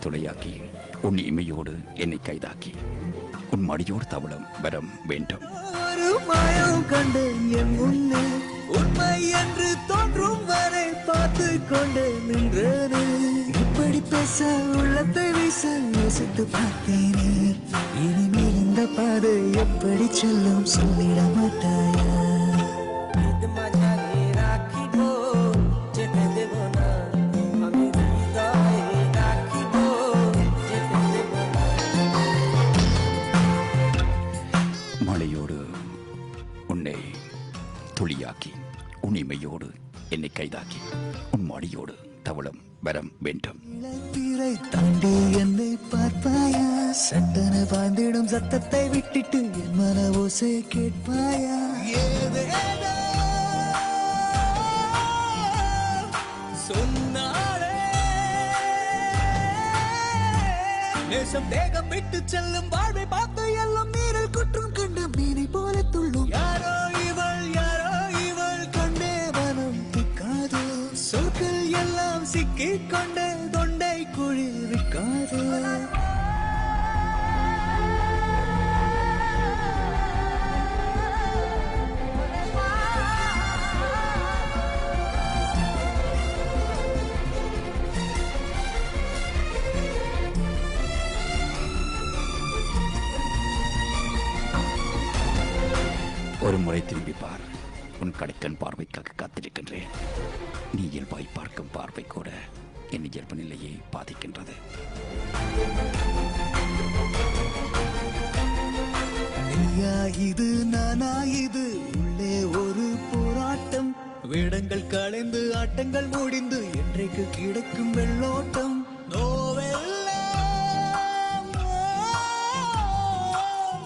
துளையாக்கி உன் இமையோடு என்னை கைதாக்கி உன் மடியோடு தவளம் வரம் வேண்டும். மாயம் கண்டு என் முன்னே உண்மை என்று தோன்றும் வரை பார்த்து கொண்டு நின்றது. இப்படி பேச உள்ளத்தை வீச யோசித்து பார்த்தேனே. இனிமேல் இந்த பாதை எப்படி செல்லும் சொல்லிட மாட்டாயா? மழையோடு உன்னை துளியாக்கி உன் இமையோடு என்னை கைதாக்கி உன் மடியோடு தவளம் வரம் வேண்டும். இளத்தீரை தாண்டி என்னை பார்ப்பாயா? சட்டன பாய்ந்திடும் சத்தத்தை விட்டுட்டு என் மன ஓசை கேட்பாயா? சொன்னாரே நேசம் தேகம் விட்டு செல்லும் வாழ்வை பார்த்து எல்லாம் மீறல் குற்றம் கண்ட மீனை போல துள்ளும். யாரோ இவள் கண்டே மனம் திக்காது. சொற்கள் எல்லாம் சிக்கிக் கொண்ட தொண்டை குழிவிக்காது. ஒரு முறை திரும்பி பார். உன் கடைக்கண் பார்வைக்காக காத்திருக்கின்றேன். நீ இயல்பாய் பார்க்கும் பார்வை கூட என் இயல்பு நிலையை பாதிக்கின்றது. நீயா இது நானா இது உள்ளே ஒரு போராட்டம். வேடங்கள் களைந்து ஆட்டங்கள் முடிந்து என்றைக்கு கிடைக்கும் வெள்ளோட்டம்.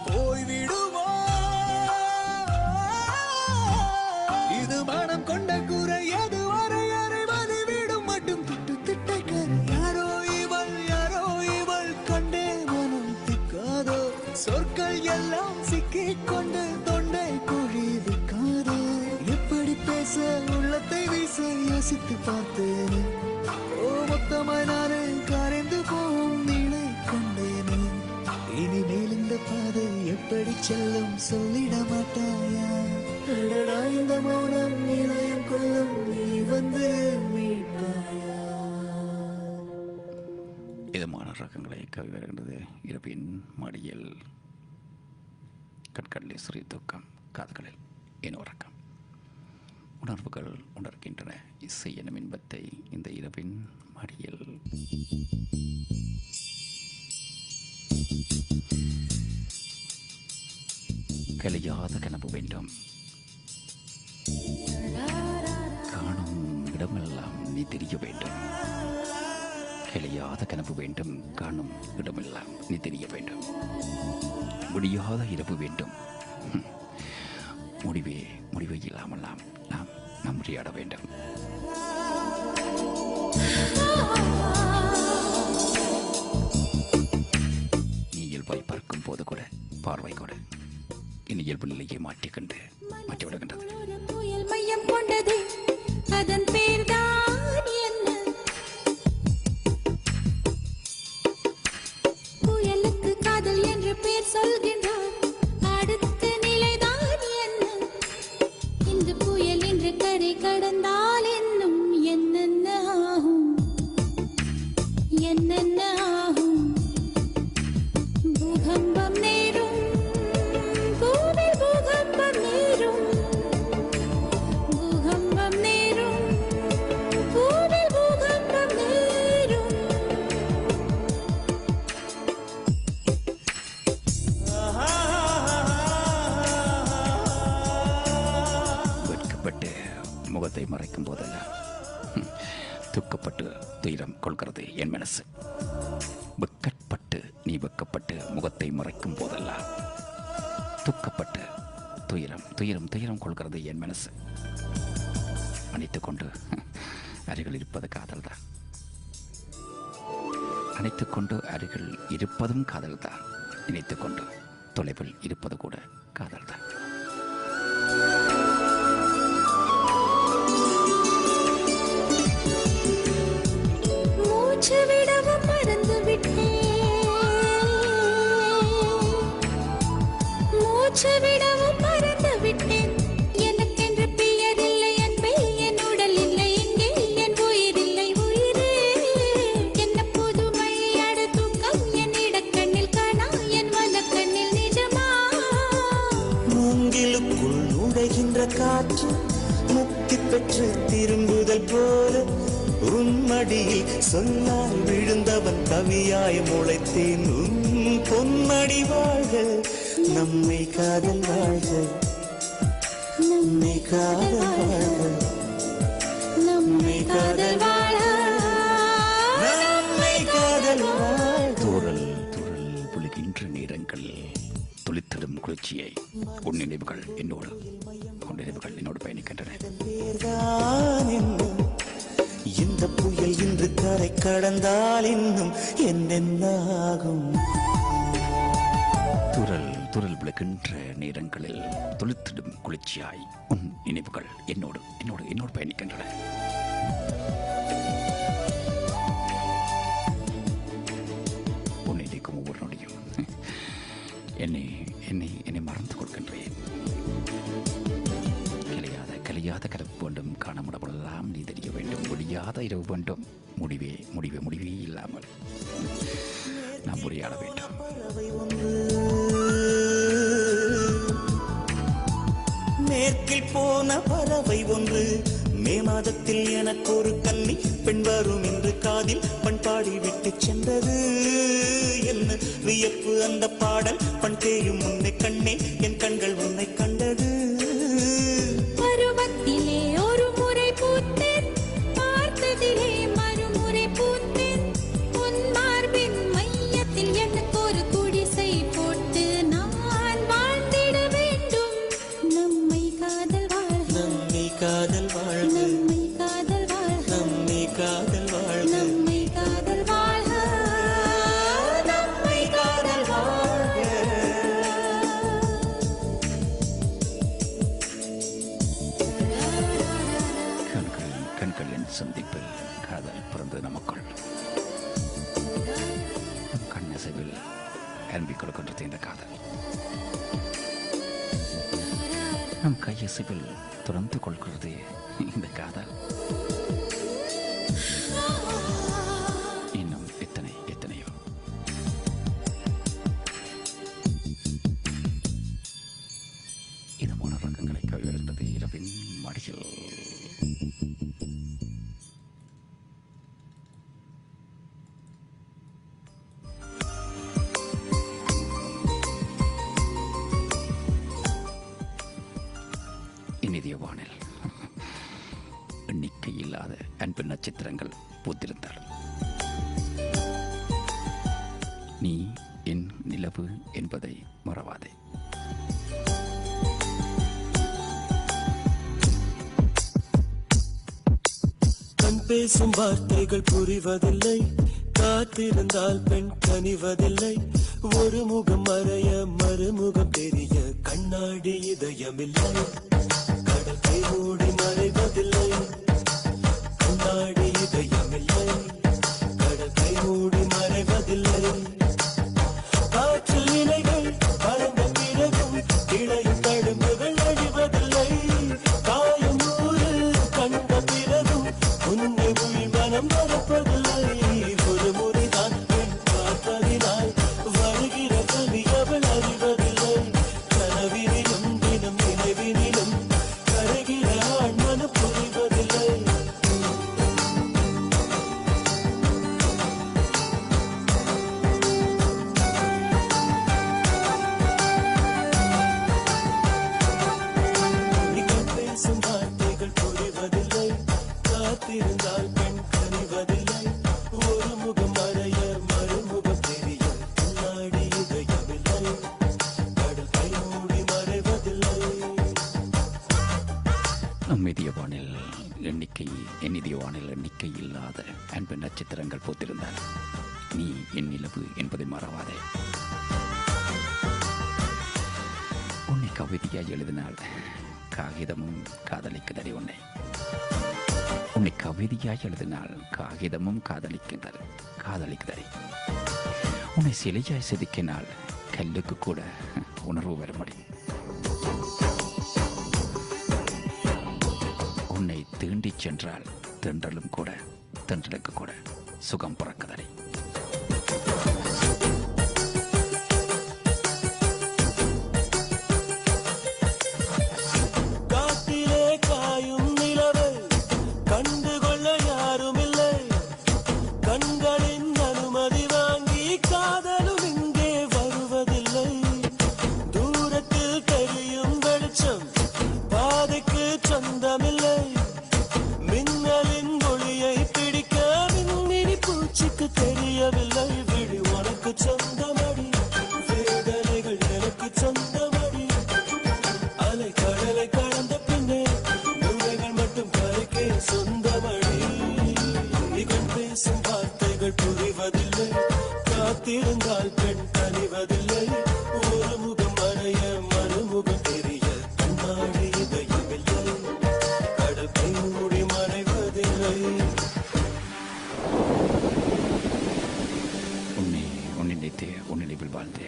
போய்விடுமோ இது மனம் கொண்ட குறை எது வரை அறிவது விடும் மட்டும் திட்டு திட்டக்க. யாரோ இவள் கண்டே மனம் திக்காதோ. சொற்கள் எல்லாம் சிக்கிக் கொண்டு தொண்டை குழிவிக்காதோ. எப்படி பேச உள்ளத்தை வீச யோசித்து பார்த்தேனே. மொத்தமாய் நானே கரைந்து போகும் நீளை கொண்டேனே. இனிமேல் இந்த பாதை எப்படி செல்லும் சொல்லிட மாட்டாயா? இந்த மௌனம் நீளையும் கொல்லும் நீ வந்து மீட்டாயா? இதமான ரகங்களை கவி வருகின்றது. இரவின் மடியில் கண்களில் சிறிய தூக்கம், காதுகளில் என் உறக்கம். உணர்வுகள் உணர்கின்றன இசை எனும் இன்பத்தை இந்த இரவின் மடியில். கலையாத கனவு வேண்டும், காணும் இடமெல்லாம் நீ தெரிய வேண்டும். கலையாத கனவு வேண்டும், காணும் இடமெல்லாம் நீ தெரிய வேண்டும். முடியாத இரவு வேண்டும், முடிவே இல்லாமல்லாம் நாம் நம்பியாட வேண்டும். நீ இயல்பாய் பார்க்கும் போது கூட பார்வை கூட என் இயல்பு நிலையை மாற்றிவிடுகின்றது. மையம் கொண்டது அதன் பேர்தான் என்ன? புயலுக்கு காதல் என்று பேர் சொல்கின்றார். அடுத்த நிலைதான் என்ன? இந்த புயல் என்று கரை கடந்தால் என்னும் என்னென்ன ஆகும், என்னென்ன ஆகும். பூகம்பம் நேரும், பூவில் பூகம்பம் நேரும், பூகம்பம் நேரும், பூவில் பூகம்பம் நேரும். வெட்கப்பட்டு முகத்தை மறைக்கும் போதெல்லாம் துக்கப்பட்டு துயரம் கொள்கிறது என் மனசு. வெட்கப்பட்டு நீ வெட்கப்பட்டு முகத்தை மறைக்கும் போதெல்லாம் துக்கப்பட்டு துயரம் கொள்கிறது என் மனசு. அணைத்துக்கொண்டு அருகில் இருப்பது காதல் தான். அணைத்துக்கொண்டு அருகில் இருப்பதும் காதல் தான். நினைத்துக்கொண்டு தொலைவில் இருப்பது கூட காதல் தான். மூச்சு விடவும் மறந்து காற்று முக்தி பெற்று திரும்புதல் போல உன்மடியில் சொன்னால் விழுந்தவன் கவியாய் முளைத்தேன் உன் பொன்மடி வாழ்க நம்மை காதல் வாழ்க நம்மை காதல் வாழ்க நம்மை காதல் வாழ நம்மை காதல் வாழ்க தூரல் தூரல் விழுகின்ற நேரங்கள் துளித்திடும் குளிர்ச்சியை உன் நினைவுகள் என்னோடு பயணிக்கின்றன. பேர்தான் இன்னும் இந்த புயல் இன்று கரை கடந்தால் இன்னும் என்னென்னாகும் துரல் துரல் விழுகின்ற நேரங்களில் துளித்திடும் குளிர்ச்சியாய் உன் நினைவுகள் என்னோடு பயணிக்கின்றன. உன்னை நினைக்கும் ஒவ்வொரு நொடியும் என்னை மறந்து கொடுக்கின்றேன். கலையாத கலப்பு வேண்டும், காணமுடப்படலாம் நீ தெரிய வேண்டும், முடியாத இரவு வேண்டும், முடிவே இல்லாமல் நாம் உரையாட வேண்டும். மேற்கில் போன பறவை ஒன்று மே மாதத்தில் எனக்கு ஒரு கன்னி பெண் வரும் என்று காதில் பண்பாடி விட்டு சென்றது. என்ன வியப்பு அந்த பாடல் பண் தேயும் உன்னை கண்ணே என் கண்கள் உன்னை கண்டது. பருவத்திலே ஒரு முறை பூத்தேன், பார்த்ததிலே மறுமுறை பூத்தேன். உன் மார்பின் மையத்தில் எனக்கு ஒரு குடிசை போட்டு நான் வாழ்ந்திட வேண்டும். நம்மை காதல் வாழ்க நம்மை காதல் வாழ்க நம்மை காதல் வாழ்க நம்மை காதல் வாழ்க நம்மை காதல் வாழ்க நம்மை காதல் வாழ்க. கண்களின் சந்திப்பில் காதல் பிறந்தது நமக்குள். கண்ணசைவில் அன்பி கொடுக்கின்றது இந்த காதல். நம் கையசைவில் துறந்து கொள்கிறது இந்த காதல். இன்னும் எத்தனையோ இதமான ரகங்களை கவிழ்கிறது இரவின் மடியில். இனிதிய வானில் எண்ணிக்கை இல்லாத அன்பு நட்சத்திரங்கள் பூத்திருந்தார். நீ என் நிலவு என்பதை மறவாதே. கண் பேசும் வார்த்தைகள் புரிவதில்லை, காத்திருந்தால் பெண் கனிவதில்லை. ஒரு முகம் மறைய மறுமுகம் தெரிய கண்ணாடி இதயமில்லை. கடல் கை மூடி மறைவதில்லை, கண்ணாடி இதயமில்லை. கடல் கை மூடி மறைவதில்லை. காற்றில் இலைகள் பறந்த பிறகும் இளையும் தழும்புகள் அழிவதில்லை. காயம் நூறு கண்ட பிறகும் உன்னை உள் மனம் மறப்பதில்லை. ஒரு முறைதான் பெண் பார்ப்பதினால் வருகிற கவி அவள் அறிவதில்லை. கனவினிலும் தினம் நினைவினிலும் கருகிற ஆண் மனம் புரிவதில்லை. கண் பேசும் வார்த்தைகள் புரிவதில்லை, காத்திருந்தால் பெண் கனிவதில்லை. ஒரு முகம் மறைய மறுமுகம் தெரிய கண்ணாடி இதயமில்லை. கடல் கை மூடி மறைவதில்லை. இனிதிய வானில் எண்ணிக்கை இல்லாத அன்பு நட்சத்திரங்கள் பூத்திருந்தால் நீ என் நிலவு என்பதை மறவாதே. உன்னை கவிதையாய் எழுதினால் காகிதமும் காதலிக்குதடி. உன்னை கவிதையாய் எழுதினால் காகிதமும் காதலிக்குதடி. உன்னை சிலையாய் செதுக்கினால் கல்லுக்கு கூட உணர்வு வர முடியும். உன்னை தீண்டிச் சென்றால் தென்றலுக்கு கூட சுகம் பிறக்குதடி. காட்டிலே சொந்தமில்லை மின்னலின் ஒளியை பிடிக்க மின்மினி பூச்சிக்கு தெரியவில்லை விழி உனக்கு சொந்தமடி வேதனைகள் எனக்கு சொந்தமடி அலை கடலை கடந்த பின்னே நுரைகள் மட்டும் கரைக்கே சொந்தமடி இகழ் பேசும் வார்த்தைகள் புரிவதில்லை காத்திருந்தால் பெண் கனிவதில்லை ஒரு முகம் மறைய மறுமுகம் தெரிய கண்ணாடி இதயமில்லை கடல் கை மூடி மறைவதில்லை உன்னை நினைத்து உன் நினைவில் வாழ்ந்து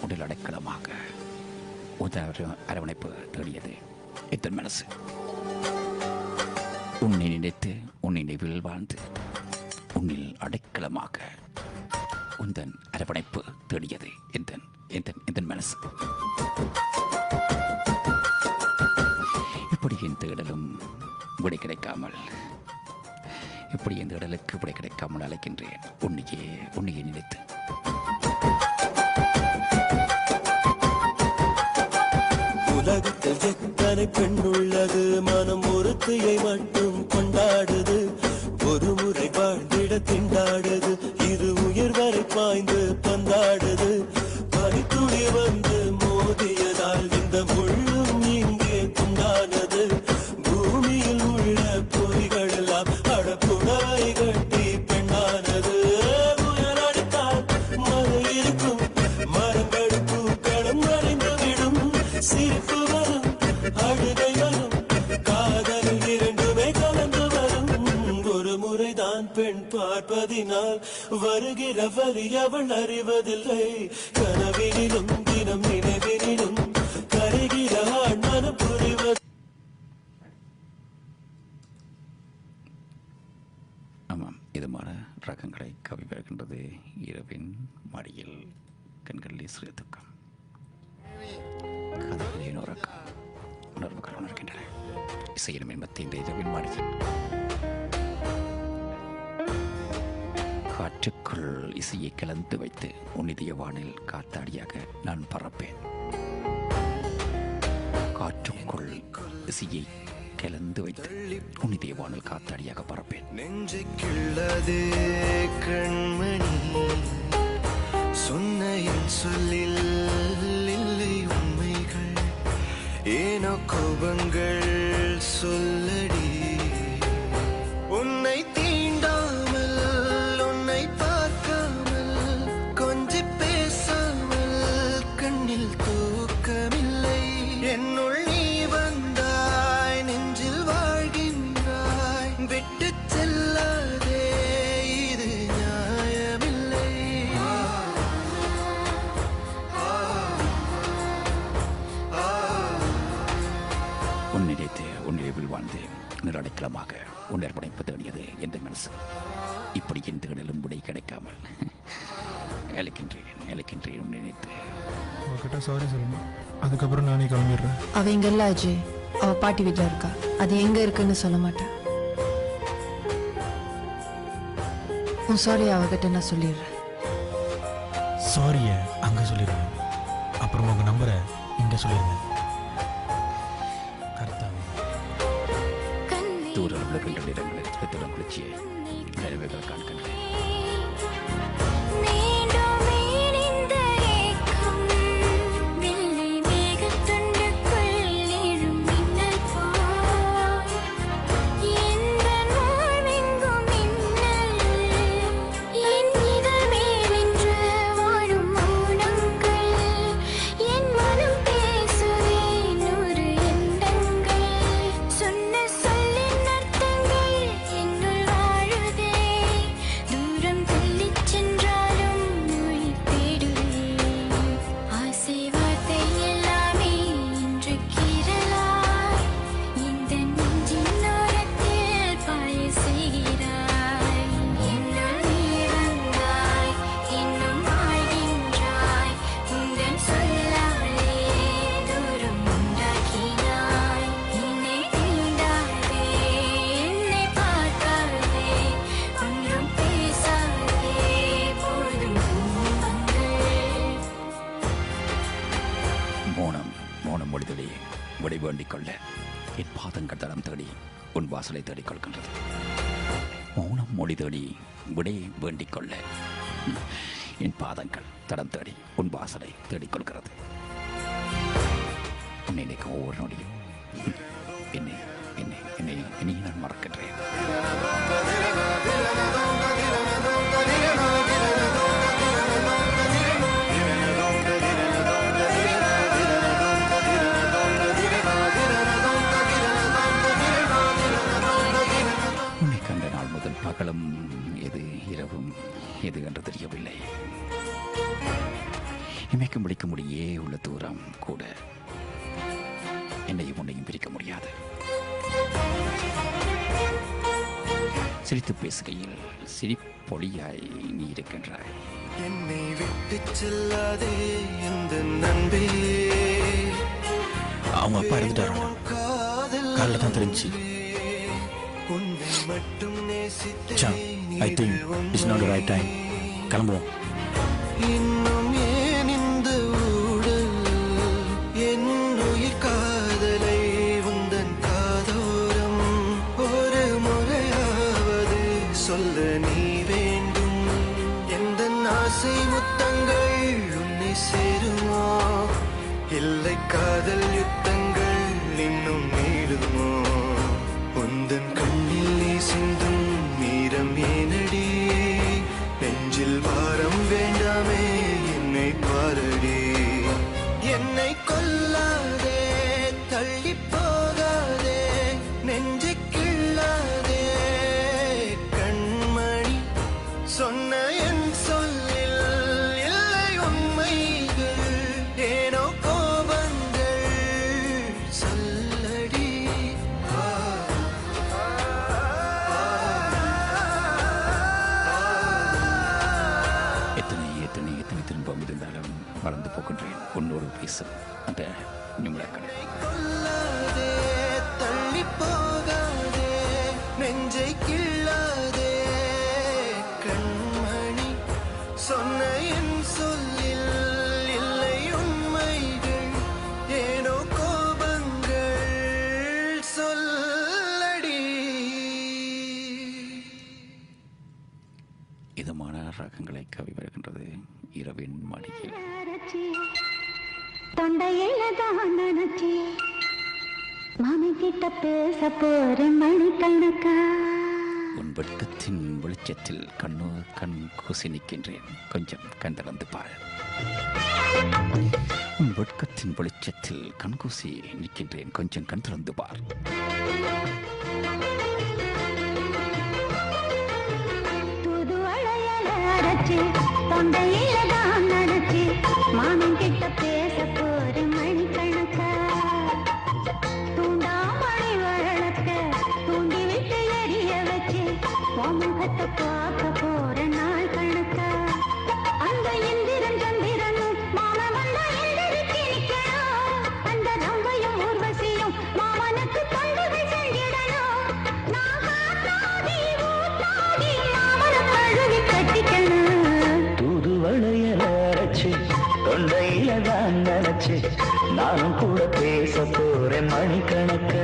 உடல் அடைக்கலமாக அரவணைப்பு தேடியது என் மனசு. உன்னை நினைத்து உன் நினைவில் வாழ்ந்து உன்னில் அடைக்கலமாக உந்தன் அரவணைப்பு தேடியது என் மனசு. இப்படி என் தேடலும் விடை கிடைக்காமல் இப்படி என் தேடலுக்கு விடை கிடைக்காமல் அழைக்கின்றேன் உன்னையே நினைத்து. உலகத்தில் எத்தனை பெண் உள்ளது மனம் ஒருத்தியை மட்டும் கொண்டாடுது ஒரு முறை வாழ்ந்திட திண்டாடுது இது உயிர் வரை பாய்ந்து பந்தாடுது பனித்துளி வந்து மோதியதால் இந்த முள்ளும் இங்கே துண்டானது பூமியில் உள்ள பொறிகள் எல்லாம் அடப்புடவை கட்டி பெண்ணானது புயல் அடித்தால் மழை இருக்கும் மரங்கள் பூக்களும் மறைந்து விடும் சிரிப்பு வரும் அழுகை வரும் காதல் இரண்டுமே கலந்து வரும் ஒரு முறைதான் பெண் பார்ப்பதினால் வருகிற வரி அவள் அறிவதில்லை கனவினிலும் தினம் நினைவினிலும் கரைகிற ஆண் மனம் புரிவது. ஆமாம், இதுமான ரகங்களை கவி வருகின்றது இரவின் மடியில் கண்களில் சிறிய துக்கம் கதைகளின் உறக்கம் உணர்வுகள் உணர்கின்றன இசையிலும் இன்பத்தை இந்த இரவின் மடியில் காற்றுக்குள் இசையை கலந்து வைத்து உன் இதய வானில் காத்தாடியாக நான் பறப்பேன். காற்றுக்குள் இசையை கலந்து வைத்து உன் இதய வானில் காத்தாடியாக பறப்பேன். நெஞ்சுக்குள்ளதே கண்மணி சொன்ன என் சொல்லில் இல்லை உண்மைகள் ஏனோ கோபங்கள் சொல்லடி உன்னை தீண்டாமல் உன்னை பார்க்காமல் கொஞ்சி பேசாமல் கண்ணில் தூக்கமில்லை என்னுள் நீ வந்தாய் நெஞ்சில் வாழ்கின்றாய் விட்டு செல்லாதே இது நியாயமில்லை. உன் நினைத்து உன் நினைவில் வாழ்ந்து நிலடைக்கலமாக உணர்வடைப்பு தேடியது என்ற மனசு. இப்படி என் தேடலும் விடை கிடைக்காமல் அழைக்கின்றேன் உன் நினைத்து. அவகிட்ட சாரி சொல்லணும், அதுக்கப்புறம் நானே கிளம்பிடுறேன். அவ இங்க இல்ல அஜய், அவ பாட்டி வீட்டுல இருக்கா. அது எங்க இருக்குன்னு சொல்ல மாட்டேன். உன் சாரி அவகிட்ட நான் சொல்லிடுறேன். சாரிய அங்க சொல்லிடுவேன், அப்புறம் உங்க நம்பரை இங்க சொல்லிடுங்க. கர்த்தாவே, தூர உலகின்ற இடங்களில் திடம் குளிச்சியை நிறைவுகள் காண்கின்றேன். தூரம் தள்ளிச் சென்ற தடம் தேடி உன் வாசலை தேடிக் கொள்கின்றது. மௌனம் மொழி தேடி விடை வேண்டிக் கொள்ள என் பாதங்கள் தடம் தேடி உன் வாசலை தேடிக்கொள்கிறது. உன்னை நினைக்கும் ஒவ்வொரு நொடியும் என்னை என்னை என்னை என்னை நான் மறக்கின்றேன். உன்னை கண்ட நாள் முதல் பகலும் எது இரவும் எது என்று தெரியவில்லை. இமைக்கும் பிடிக்க முடியே உள்ள தூரம் கூட என்னையும் உன்னையும் பிரிக்க முடியாது. சிரித்து பேசுகையில் சிரிப்பொழியாய் நீ இருக்கின்றாய். என்னை விட்டு செல்லாதே இந்த நண்பே. அவங்க அப்பா இருந்துட்டாரு. காலைல தான் தெரிஞ்சு. உன்னை மட்டும் I think it's not the right time. கிளம்புவோம். இன்னும் ஏன் இந்த ஊடல் என் உயிர் காதலை உந்தன் காதோரம் ஒரு முறையாவது சொல்ல நீ வேண்டும். எந்த ஆசை முத்தங்கள் உன்னை சேருமோ இல்லை காதல் யுத்தங்கள் இன்னும் நீடுமோ. உந்தன் கண்ணில் நீ சிந்தும் நீரம் ஏனடி நெஞ்சில் பாரம் வேண்டாமே என்னை பாரடி. என்னை கொல்லாதே தள்ளி போகாதே நெஞ்சை கிள்ளாதே கண்மணி. சொன்ன என் சொல்லில் இல்லை உண்மைகள் ஏனோ கோபங்கள் சொல்லடி. எத்தனை எத்தனை எத்தனை திரும்பம் இருந்தாலும் மறந்து போகின்றேன் உன்னோடு பேசும் அந்த நிமிடங்கள். கொல்லாதே தள்ளி போகாதே நெஞ்சை கிள்ளாதே கண்மணி. சொன்ன என் சொல்லில் இல்லை உண்மைகள் ஏனோ கோபங்கள் சொல்லடி. இதமான ரகங்களை கவி வருகின்றது இரவின் மடியில். தொண்டையில தான் நினைச்சி மாமி கிட்ட பேச போறேன் மணிக்கணக்கா. உன் வெட்கத்தின் வெளிச்சத்தில் கண் கூசி நிற்கின்றேன் கொஞ்சம் கண் திறந்து பார். உன் வெட்கத்தின் வெளிச்சத்தில் கண் கூசி நிற்கின்றேன் கொஞ்சம் கண் திறந்து பார். தூது அழையல அரைச்சி தொண்டையில தான் நினைச்சி மாமி கிட்ட பேச போறேன் மணிக்கணக்கா. தூண்டாமணி வழக்க தூண்டி விட்டு எரிய வச்சு முகத்தை பார்க்க போற நாள் கணக்கா. அந்த இந்திரன் சந்திரனும் மாமன் வந்தா எந்திரிச்சு நிக்கணும். அந்த ரம்பையும் ஊர்வசியும் மாமனுக்கு தொண்டுகள் செஞ்சிடணும். நான் காத்தாடி ஊத்தாடி மாமனை கழுவி கட்டிக்கணும். தூது வளையல அரைச்சு தொண்டையில தான் நினைச்சு நானும் கூட பேச போறேன் மணிக்கணக்க.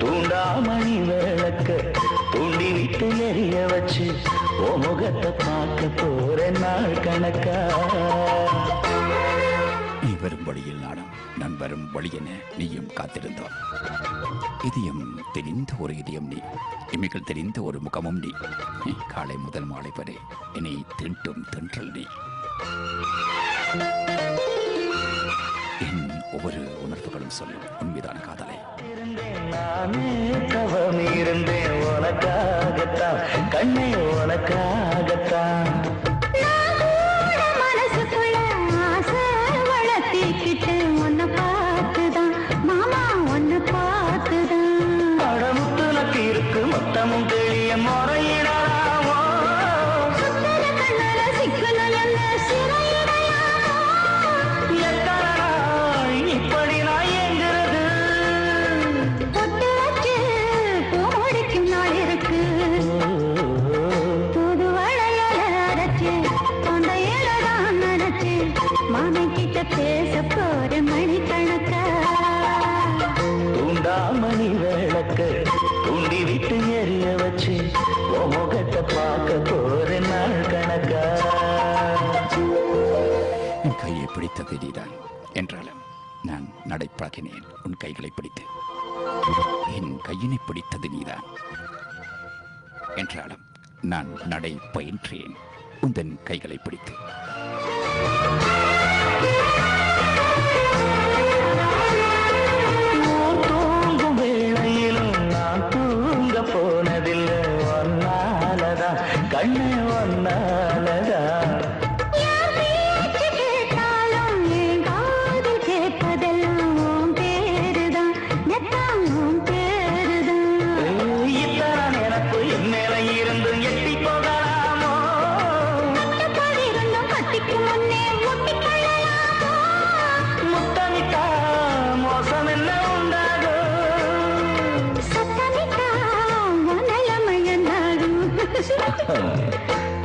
தூண்டாமணி விளக்க தூண்டி விட்டு எரிய வச்சு ஓ முகத்தை பார்க்க போறேன் நாள் கணக்கா. நீ வரும் வழியில் நானும் நான் வரும் வழியென நீயும் காத்திருந்தோம். இதயம் தெரிந்த ஒரு இதயம் நீ, இமைகள் தெரிந்த ஒரு முகமும் நீ. காலை முதல் மாலை வரை என்னை தீண்டும் தென்றல் நீ. என் ஒவ்வொரு உணர்வுகளும் சொல்லும் உண்மைதான காதலை. நானே தவம் இருந்தேன் உனக்காகத்தான் கண்ணே உனக்காகத்தான். மனசுக்குள்ள ஆசை வளர்த்திக்கிட்டு உன்னை பார்த்துதான் மாமா உன்னை பார்த்துதான். படமுத்து நக்கு இருக்கு மொத்தமும் தெளிய முறையிடலாமோ. சுத்தர கண்ணல சிக்கணும் என்ன சிறையிடையாமோ. எத்தனை நாள் இப்படி நான் எங்கிறது. பொட்டு வச்சு பூ முடிக்கும் நாள் இருக்கு. புது வளையல மணி விளக்கு தூண்டி விட்டு எரிய வச்சு உன் முகத்தை பார்க்க போற நாள் கணக்கா. என் கையை பிடித்தது நீதான் என்றாலும் நான் நடைப்பழகினேன் உன் கைகளை பிடித்து. என் கையினை பிடித்தது நீதான் என்றாலும் நான் நடை பயின்றேன் உந்தன் கைகளை பிடித்து. தூங்கும் வேளையிலும் நான் தூங்க போனதில்லை ஒன்னாலதான் கண்ணு ஒன்னாலதான்.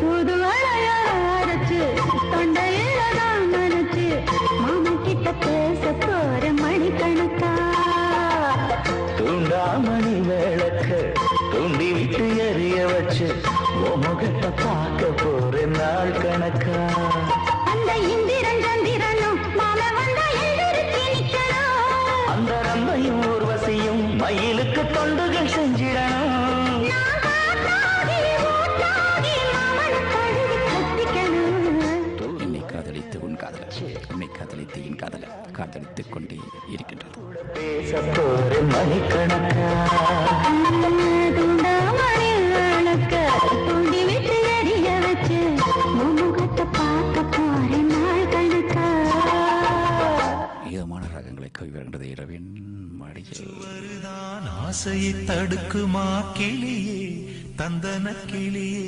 புது அரைச்சு தொண்டையில தான் மறைச்சு மாமா கிட்ட பேச போற மணிக்கணக்கா. தூண்டாமணி விளக்கு தூண்டி விட்டு எரிய வச்சு உன் முகத்தை பார்க்க போற நாள் கணக்கா. அந்த இந்திரன் சந்திரனும் மாம வந்தா எழுதிருச்சு நிக்கணும். அந்த ரம்பையும் ஊர்வசியும் மயிலுக்கு தொண்டுகள் செஞ்சிடணும். என்னை காதலித்து உன் காதலர், உன்னை காதலித்து என் காதலர் காதலித்துக் கொண்டே இருக்கின்றது. பேச போற மணிக்கணக்கா. தூண்டி விட்டு எரிய வச்சு முகத்தை பார்க்க போற நாள் கணக்கா. இதமான ராகங்களை கவிவருகின்றது இரவின் மடியில். ஆசையை தடுக்குமா கிளியே தந்தன கிளியே,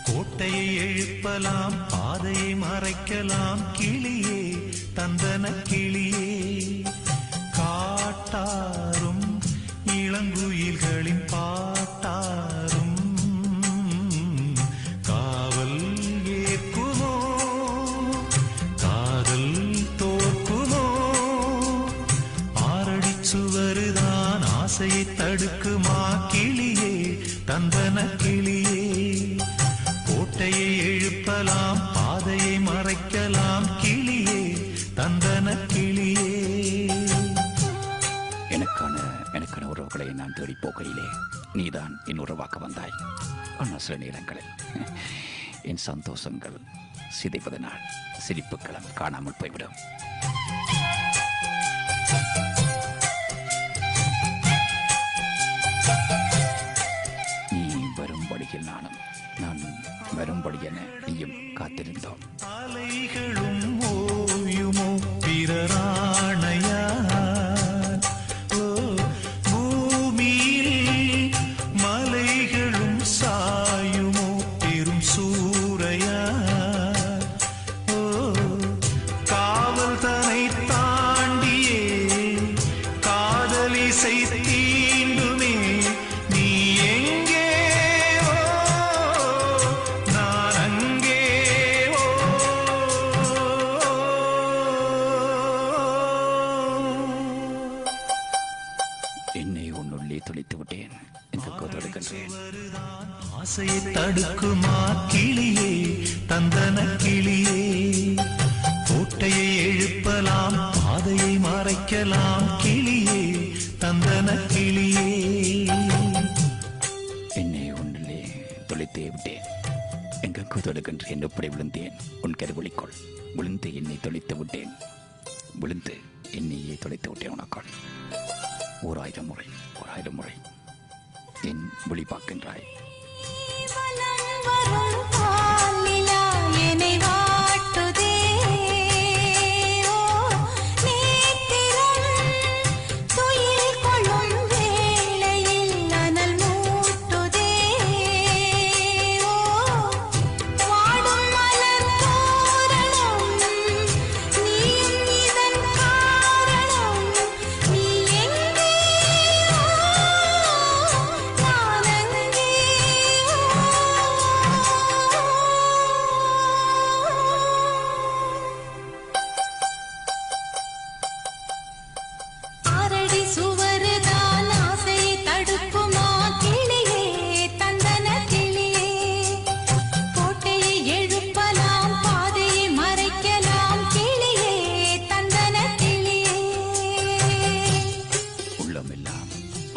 கோட்டையை எழுப்பலாம் பாதையை மறைக்கலாம் கிளியே தந்தன கிளியே. காட்டாரும் இளங்குயில்களின் பாட்டாரும் காவல் ஏற்குமோ காதல் தோற்குமோ. ஆரடி சுவருதான் ஆசையை தடுக்குமா கிளியே தந்தன கிளியே, கோட்டையை எழுப்பலாம் பாதையை மறைக்கலாம் கிளியே தந்தன கிளியே. எனக்கான உறவுகளை நான் தேடி போகையிலே நீதான் என் உறவாக்க வந்தாய். ஆனால் சில நேரங்களில் என் சந்தோஷங்கள் சிதைப்பதனால் சிரிப்புக்களும் காணாமல் போய்விடும். நீ வரும்படியில் நான் வரும்படி என நீயும் காத்திருந்தோம். அலைகளும் ஓயுமோ பிறராணையா, பூமியில் மலைகளும் சாயுமோ பெரும் சூறையா. காவல் தனை தாண்டியே காதலிசை தீண்டுமே நீ எங்கே நான் அங்கே. என்னை உன்னுள்ளே துளித்து விட்டேன் என்று கோதெடுக்கின்றேன். ஆசையை தடுக்குமா கிளியே தந்தன கிளியே, கோட்டையை எழுப்பலாம் பாதையை மறைக்கலாம் கிளியே தந்தன கிளியே. என்னை உன்னிலே துளைத்தே விட்டேன் எங்கு கோதெடுக்கின்றேன். எப்படி விழுந்தேன் உன் கருவொளிக்குள், விழுந்து என்னை தொலைத்து விட்டேன், விழுந்து என்னையே தொலைத்து விட்டேன் உனக்குள். 1000 முறை என் விழி பார்க்கின்றாய்.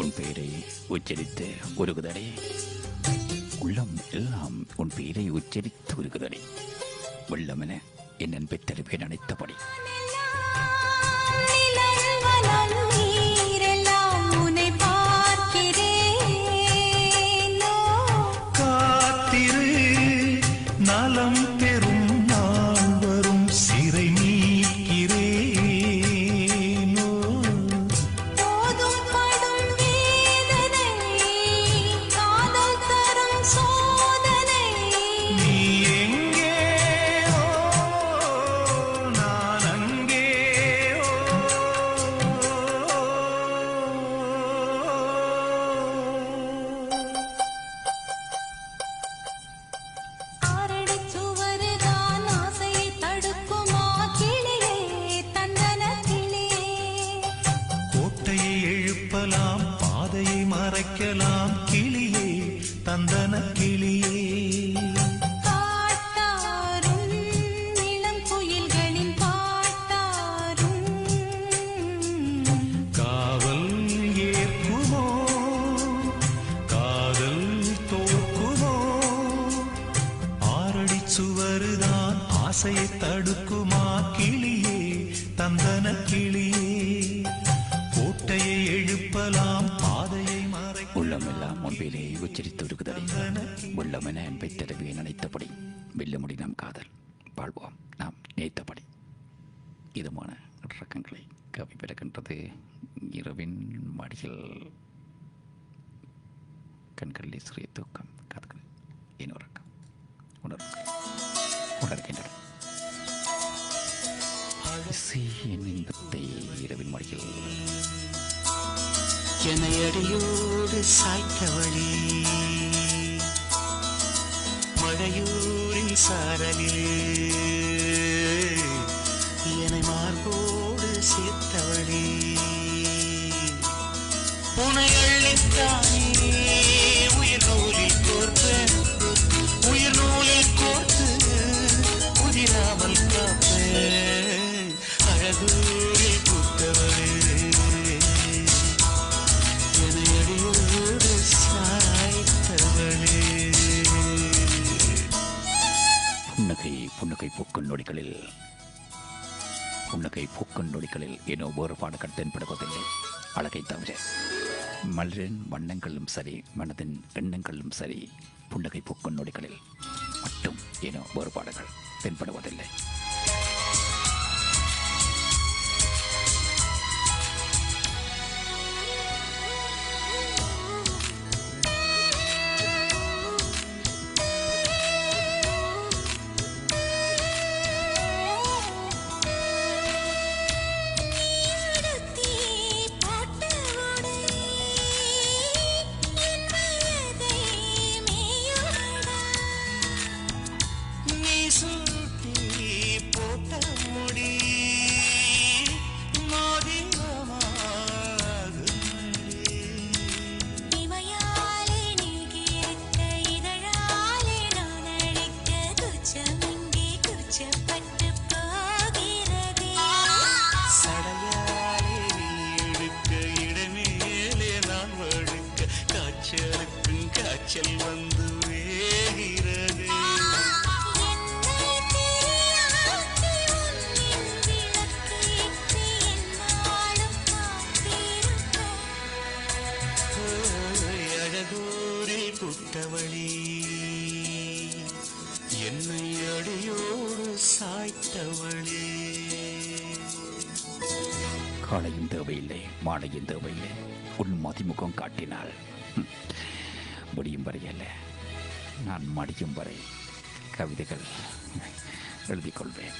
உன் பெயரை உச்சரித்து உருகுதடே. உள்ளம் எல்லாம் உன் பெயரை உச்சரித்து உருகுதடே. வெள்ளமென என் பெற்றறிவை நினைத்தபடி காத்திரு நலம் பெறும் நான் வரும் சிறை நீக்கிறேனோ. நீ எங்கேயோ நான் அங்கேயோ. கோட்டையை எழுப்பலாம், பாதையை மறைக்கலாம், கிளியே தந்தன கிளியே. காவல் ஏற்குமோ, காதல் தோற்குமோ. ஆறடி சுவருதான் ஆசையை தடுக்குமா, கிளியே தந்தன கிளியே. கோட்டையை எழுப்பலாம், பாதையை மறை. உள்ளமெல்லாம் உன் பெயரை உச்சரித்து உருகுதடே. வெள்ளமென என் பெற்றறிவை நினைத்தபடி வெல்ல முடி நம் காதல், வாழ்வோம் நாம் நினைத்தபடி. இதுமான ரக்கங்களை கவி பிறக்கின்றது இரவின் மடியில். கண்களில் சிறிய தூக்கம், காதுகள் இன்னொருக்கம் உணர்கின்றன. என் இன்பத்தை இரவின் மடியில் எனையடியோடு சாய்த்தவளே, மழையூரின் சாரலிலே என்னை மார்போடு சேர்த்தவளே. உனை அள்ளித்தானே உயிர் நூலில் கோர்ப்பேன், உயிர் நூலில் கோர்த்து உதிராமல் காப்பேன். அழகூரில் புத்தவளே, எனையடியோடு சாய்த்தவளே. புன்னகை பூக்கும் நொடிகளில் ஏனோ வேறுபாடுகள் தென்படுவதில்லை. அழகை தவிர மலரின் வண்ணங்களும் சரி, மனதின் எண்ணங்களும் சரி, புன்னகை பூக்கும் நொடிகளில் மட்டும் ஏனோ வேறுபாடுகள் தென்படுவதில்லை. காய்ச்சல் வந்து வேகிறது. அழகூரில் புட்டவளி என்னை அடியோடு சாய்த்தவளே. காலையும் தேவையில்லை, மாலையும் தேவையில்லை, உன் மதிமுகம் காட்டினால் முடியும் வரை அல்ல, நான் மடியும் வரை கவிதைகள் எழுதிக் கொள்வேன்.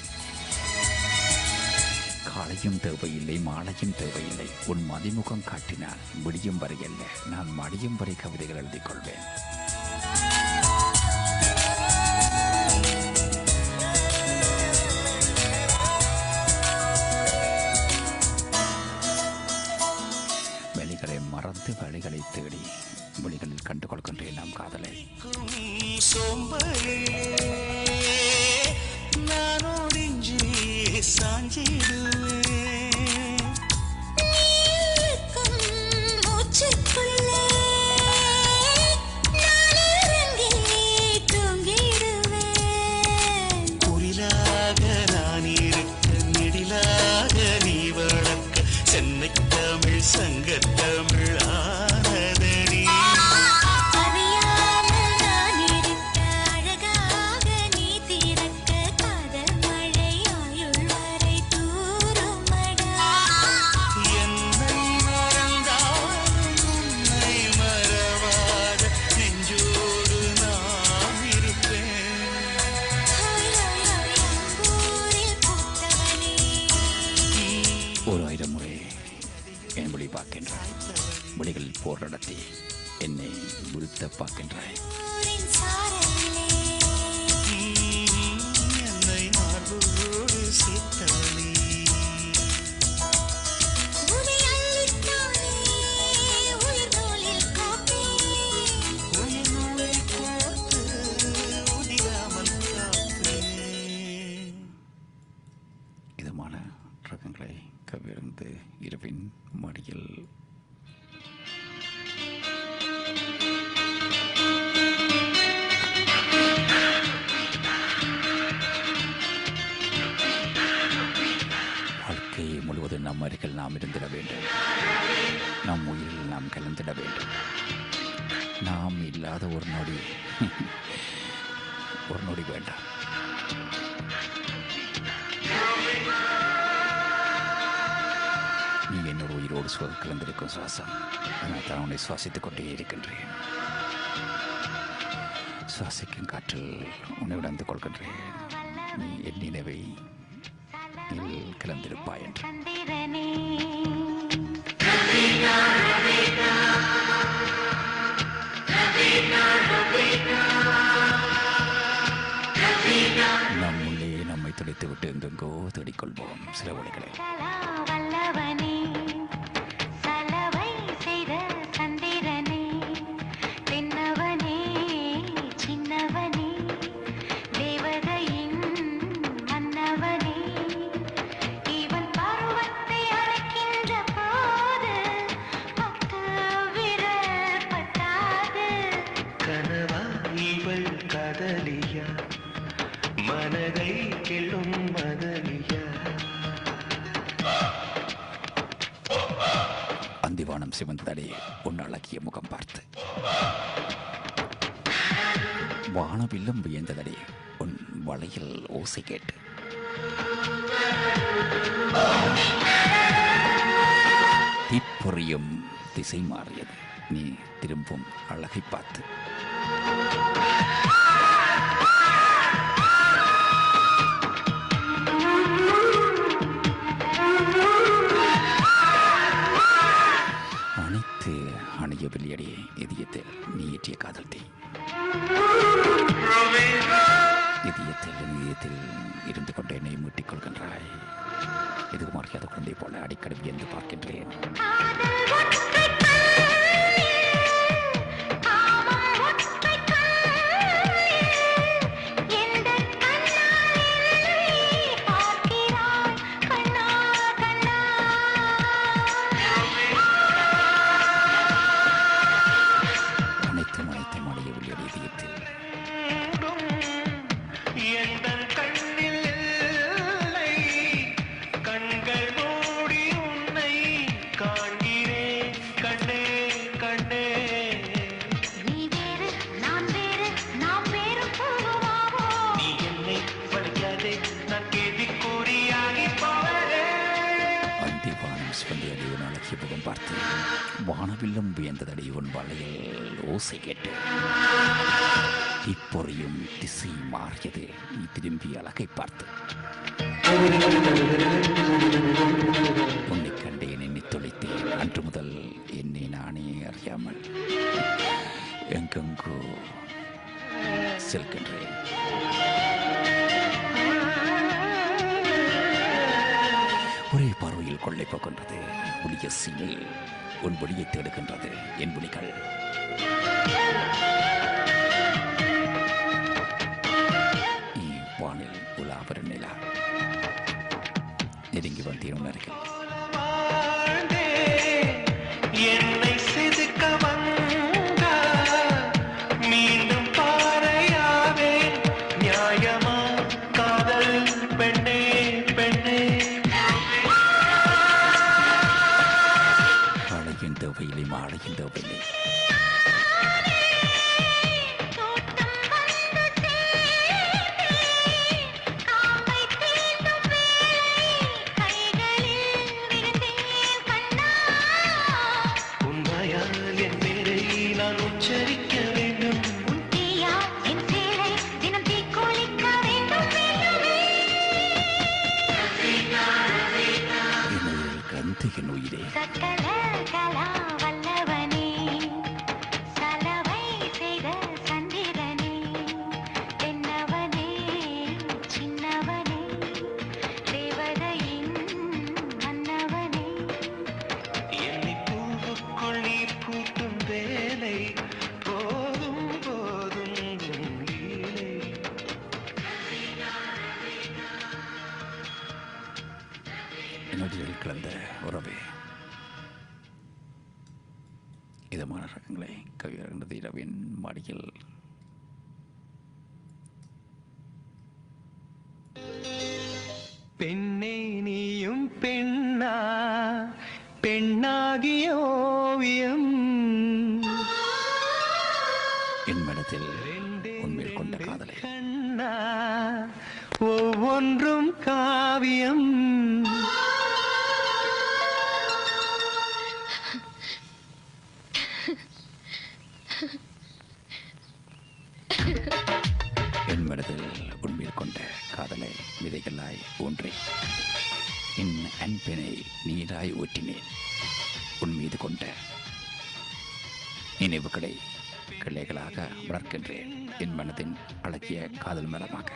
காலையும் தேவையில்லை, மாலையும் தேவையில்லை, உன் மதிமுகம் காட்டினால் முடியும் வரை அல்ல, நான் மடியும் வரை கவிதைகள் எழுதிக் கொள்வேன். வெளிகளை மறந்து வழிகளை தேடி மொழிகளில் கண்டு கொள்கின்றேன் நாம் காதலை. நானோடிஞ்சி சாஞ்சிடுவேன் மடிகளில் போர் நடத்தி என்னை உறுத்த பார்க்கின்றாய். என்னை மார்போடு சேர்த்தாளே இதமான ரகங்களை கவிழ்ந்து இரவின் மடியில் வாழ்க்கை முழுவதும் நம் அருகில் நாம் இருந்திட வேண்டும். நம் உயிரில் நாம் கலந்திட வேண்டும். நாம் இல்லாத ஒரு நொடி வேண்டாம். நீ என்னோட உயிரோடு கலந்திருக்கும் சுவாசம். நான் தான் உன்னை சுவாசித்துக் கொண்டே இருக்கின்றேன். சுவாசிக்கும் காற்றில் உன்னை உணர்ந்து கொள்கின்றேன். நீ என் நினைவை கலந்திருப்பாய் என்று. நம் உள்ளே நம்மை துடைத்து விட்டு எங்கெங்கோ தேடிக்கொள்வோம் சில வழிகளை. மனதை கெள்ளும் மதலியா. அந்திவானம் சிவந்ததே உன் அழகிய முகம் பார்த்து. வானவில்லும் வியந்ததே உன் வளையில் ஓசை கேட்டு. தீப்பொறியும் திசை மாறியது நீ திரும்பும் அழகை பார்த்து. அனைத்து அணியவில்லையடி இதயத்தில் நீ ஏற்றிய காதல் தீ. இதயத்தில் இருந்து கொண்டு என்னை மீட்டிக் கொள்கின்றாய். எதுவும் அறியாத குழந்தை போல அடிக்கடி வியந்து பார்க்கின்றேன். பார்த்து வானவில்லும் வியந்ததடி உன் வளையில் ஓசை கேட்டு. இப்பொறியும் திசை மாறியது நீ திரும்பி அழகை பார்த்து. உன்னை கண்டேன், என்னை தொலைத்தேன். அன்று முதல் என்னை நானே அறியாமல் எங்கெங்கோ செல்கின்றேன். ஒரே பார்வையில் கொள்ளை போகின்றது ஒளிய சீல். உன் ஒளியை தேடுகின்றது என் ஒளிகள். வானில் உலாவர நிலா நெருங்கி வந்தேன் உன் அருகில். என்னை செதுக்க வந்தா மீண்டும் பாறையாவே நியாயமா காதல் பெண்ணே பெண்ணே. காலையின் தேவையில்லை மாலையின் தேவையில்லை. என் உயிரே சக்கர கலா வல்லவனே உயிர் கலந்த உறவே, இதமான ரகங்களை கவியரங்கது இரவின் மாடியில் பெண்ணே நீயும் பெண்ணா, பெண்ணாகிய ஓவியம் என் மனத்தில் உண்மையில் கொண்ட காதலை கண்ணா, ஒவ்வொன்றும் காவியம். என் மனதில் உண்மையில் கொண்ட காதலை விதைகளாய் ஊன்றி என் அன்பினை நீராய் ஊற்றினேன். உன் மீது கொண்ட நினைவுகளை கிளைகளாக வளர்க்கின்றேன். என் மனதின் அழகிய காதல் மரமாக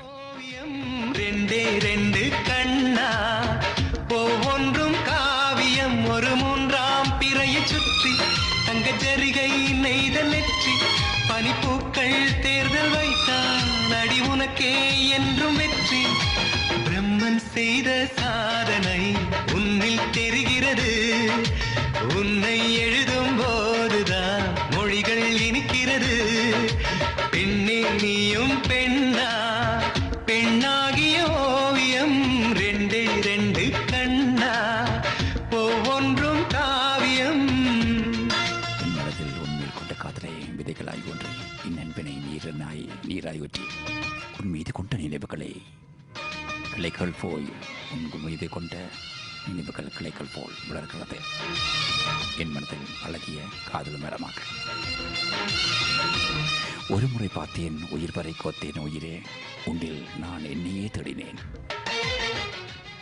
ரெண்டே ரெண்டு கண்ணா, ஒவ்வொன்றும் காவியம். ஒரு மூன்றாம் பிறையை சுற்றி தங்க ஜரிகை நெய்த நெற்றி, பனிப்பூக்கள் தேர்தல் வைத்தான் அடி உனக்கே என்றும் வெற்றி. பிரம்மன் செய்த சாதனை உன்னில் தெரிகிறது, உன்னை எழுதும் போதுதான் மொழிகள் இனிக்கிறது. பெண்ணே நீயும் பெண்ணா, பெண்ணாகிய ஓவியம். ரெண்டே ரெண்டு கண்ணா, ஒவ்வொன்றும் காவியம். என் மனதில் உண்மையில் கொண்ட காதலை விதைகளாய் ஒன்றி என் அன்பினை நீராய் ஊற்றி உன் மீது கொண்ட நினைவுகளை கிளைகள் போய் உன் மீது கொண்ட நினைவுகள் கிளைகள் போல் வளர்கிறது. என் மனதில் அழகிய காதல் மரமாக ஒரு முறை பார்த்தேன், உயிர் வரை கோத்தேன் உயிரே, உன்னில் நான் என்னையே தேடினேன்.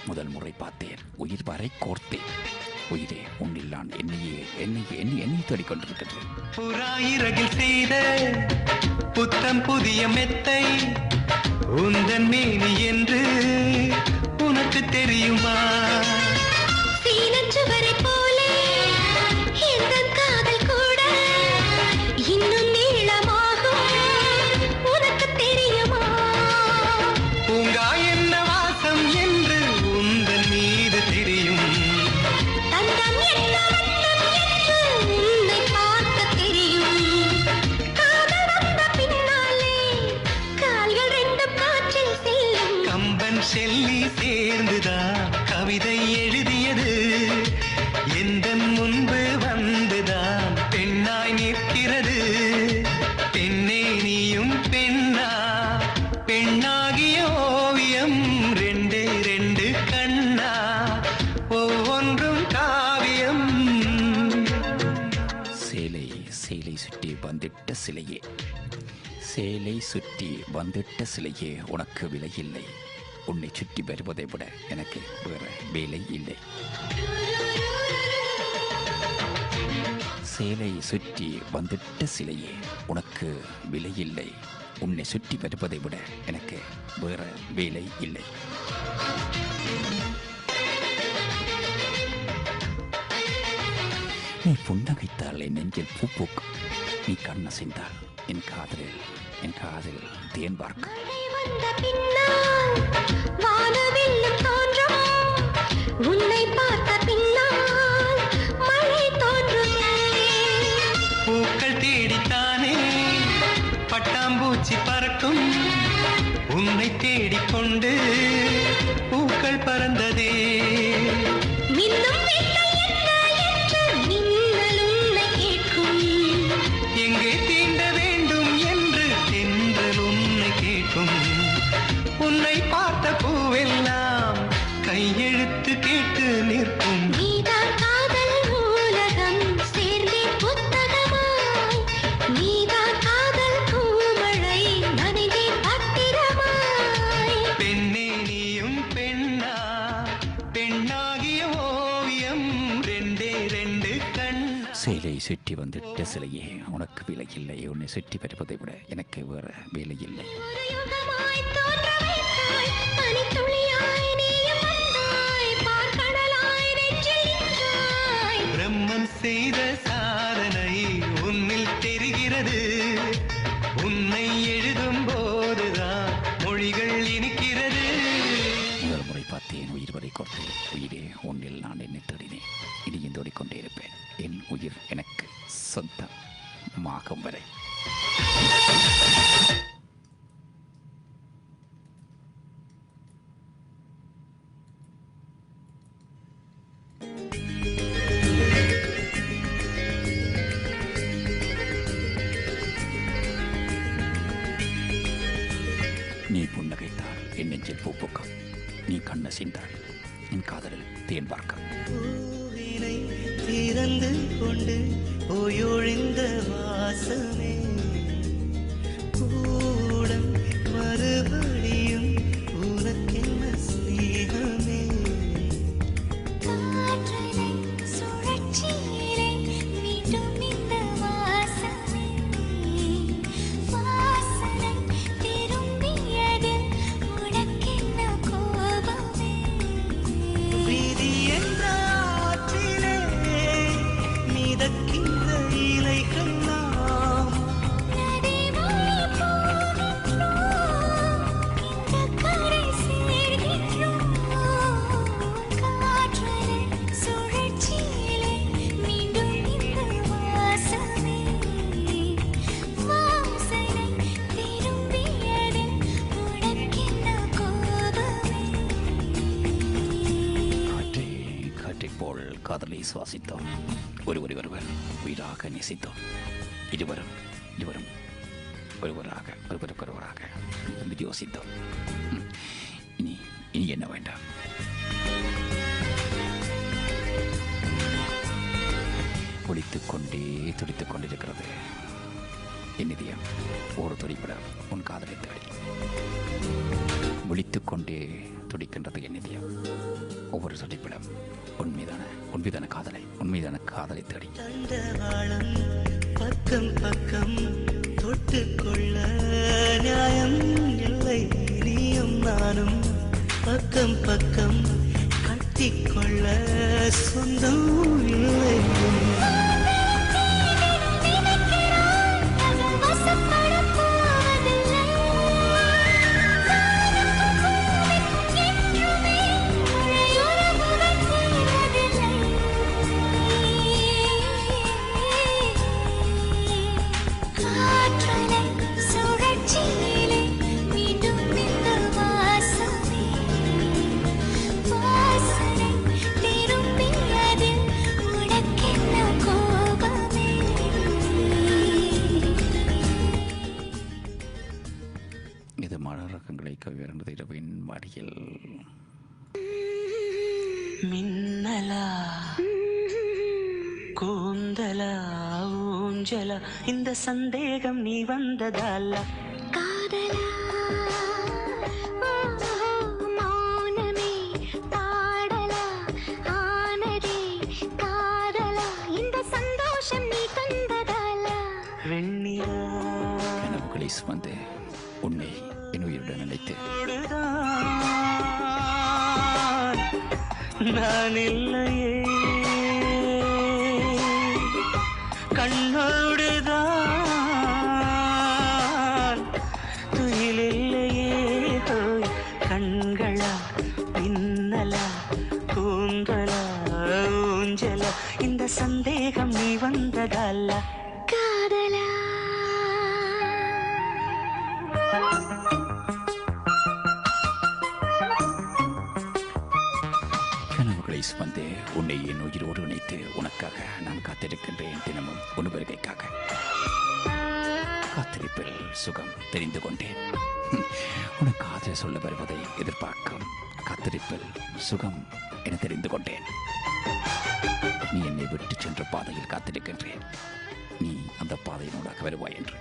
முதல் முறை பார்த்தேன், உயிர் வரை கோர்த்தேன் உயிரே, உன்னில் நான் என்னையே தேடிக்கொண்டிருக்கின்றேன். புறாயிரகில் செய்த புத்தம் புதிய மெத்தை உந்தன் மேனி என்று உனக்கு தெரியுமா? சீனச்சுவரை போலே எந்தன் காதல் கூட இன்னும் நீளமாகும், உனக்கு தெரியுமா? பூங்கா என்ன வாசம் என்று உந்தன் மீது தெரியும், தந்தம் என்ன வண்ணம் என்று உன்னை பார்க்க தெரியும். காதல் வந்த பின்னாலே கால்கள் ரெண்டும் காற்றில் செல்லும். கம்பன் செல்லி சேர்ந்துதான் கவிதை எழுதியது, எந்தன் முன்பு வந்துதான் பெண்ணாய் நிற்கிறது. பெண்ணே நீயும் பெண்ணா, பெண்ணாகிய ஓவியம். ரெண்டே ரெண்டு கண்ணா, ஒவ்வொன்றும் காவியம். சேலை சுற்றி வந்திட்ட சிலையே, சேலை சுற்றி வந்திட்ட சிலையே, உனக்கு விலை இல்லை. உன்னை சுற்றி வருவதை விட எனக்கு வேறு வேலை இல்லை. சேலை சுற்றி வந்திட்ட சிலையே, உனக்கு விலை இல்லை. உன்னை சுற்றி வருவதை விட எனக்கு வேறு வேலை இல்லை. நீ புன்னகைத்தால் என் நெஞ்சில் பூ பூக்கும், நீ கண்ணசைந்தால் என் காதலில் தேன் பார்க்கும். மழை வந்த பின்னால் வானவில்லும் தோன்றும், உன்னை பார்த்த பின்னால் மழை தோன்றும். பூக்கள் தேடித்தானே பட்டாம்பூச்சி பறக்கும், உன்னை தேடிக்கொண்டு பூக்கள் பறந்ததே. மின்னும் வெள்ளை என்ன என்று மின்னல் உன்னை கேட்கும். எங்கே தீண்ட வேண்டும் என்று தென்றல் உன்னை கேட்கும். உன்னை பார்த்த பூவெல்லாம் கையெழுத்து கேட்டு நிற்கும். நீதான் காதல் நூலகம் சேர்ந்தே புத்தகமாய், நீதான் காதல் பூமழை நனைந்தே பத்திரமாய். பெண்ணே நீயும் பெண்ணா, பெண்ணாகிய ஓவியம். ரெண்டே ரெண்டு கண். சேலை சுற்றி வந்துட்ட சிலையே, உனக்கு விலை இல்லை. உன்னை சுற்றி வருவதை விட எனக்கு வேறு வேலை இல்லை. ஒரு யுகமாய் தோன்ற வைத்தாய், பனித்துளியாய் நீயும் வந்தாய், பார்க்கடலாய் நெஞ்சில் நின்றாய். பிரம்மன் செய்த சாதனை உன்னில் தெரிகிறது, உன்னை எழுதும் போதுதான் மொழிகள் இனிக்கிறது. முதல் முறை பார்த்தேன், உயிர் வரை கோர்த்தேன் உயிரே, உன்னில் நான் என்னை சொந்தம் மாகம் வரை. நீ புன்னகைத்தால் என் நெஞ்சில் பூ பூக்கும். நீ கண்ண சிந்தாள் என் காதலில் தேன் பார்க்க. பூவினை திறந்து கொண்டு போயொழிந்த வாசமே கூடம் மறுபடியும் உனக்கென்ன ஸ்நேகமே. காற்றலை சுழற்சியிலே மீண்டும் இந்த வாசனை வாசனை திரும்பியதில் உனக்கென்ன கோபமே. விதி என்ற ஆற்றிலே மிதக்கின்ற இலைகள் நாம் நதி வழி போகின்றோம், இந்த கரை சேர்கின்றோம். காற்றலை சுழற்சியிலே மீண்டும் இந்த வாசனை வாசனை திரும்பியதில் உனக்கென்ன கோபமே. காற்றை போல் காதலை சுவாசித்தோம். ஒருவர் உயிராக நேசித்தோம். இருவரும் ஒருவருக்கொருவராக யோசித்தோம். இனி என்ன வேண்டாம்? துடித்துக் கொண்டிருக்கிறது என் இதயம். ஒரு துடிப்படம் உன் காதலை தேடி விழித்துக் கொண்டே துடிக்கின்றது என் இதயம். ஒவ்வொரு துடிப்பிடம் உண்மைதான காதலை தேடி. தண்டவாளம் பக்கம் பக்கம் தொட்டுக்கொள்ள நியாயம் இல்லை. நீயும் நானும் பக்கம் பக்கம் கட்டிக்கொள்ள சொந்தம் இல்லை. இது மலரகங்களை கவியர்ந்தது இரவின் மடியில். மின்னலா கூந்தலா ஊஞ்சலா இந்த சந்தேகம் நீ வந்ததால காதலா மௌனமே பாடலா ஆனதே காதலா இந்த சந்தோஷம் நீ தந்ததாலா. வெண்ணிலா கனவுகளை சுமந்து உன்னை என் உயிருடன் நினைத்து நான் இல்லையே கண்ணோடுதான் துயிலில்லையே. கண்களா மின்னலா கூந்தலா ஊஞ்சலா இந்த சந்தேகம் நீ வந்ததால காதலா. கனவுகளை சுமந்து உன்னை என் உயிரோடு இணைத்து உனக்காக நான் காத்திருக்கின்றேன். தினமும் உன் வருகைக்காக காத்திருப்பில் சுகம் தெரிந்து கொண்டேன். உனக்கு காதல் சொல்ல வருவதை எதிர்பார்க்கும் காத்திருப்பில் சுகம் என தெரிந்து கொண்டேன். நீ என்னை விட்டு சென்ற பாதையில் காத்திருக்கின்றேன். நீ அந்த பாதையினூடாக வருவாய் என்று.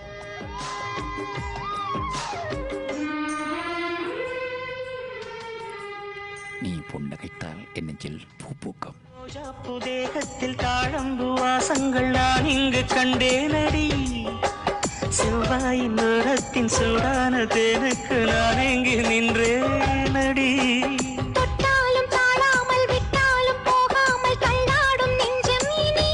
நீ புன்னகைத்தால் என் நெஞ்சில் பூ பூக்கும். தேகத்தில் தாழம்பு வாசங்கள் நான் இங்கு கண்டேனடி. செவ்வாயின் நிறத்தின் சூடான தேனுக்கு நான் எங்கு நின்றேனடி. தொட்டாலும் தாழாமல் விட்டாலும் போகாமல் தள்ளாடும் நெஞ்சம் இனி.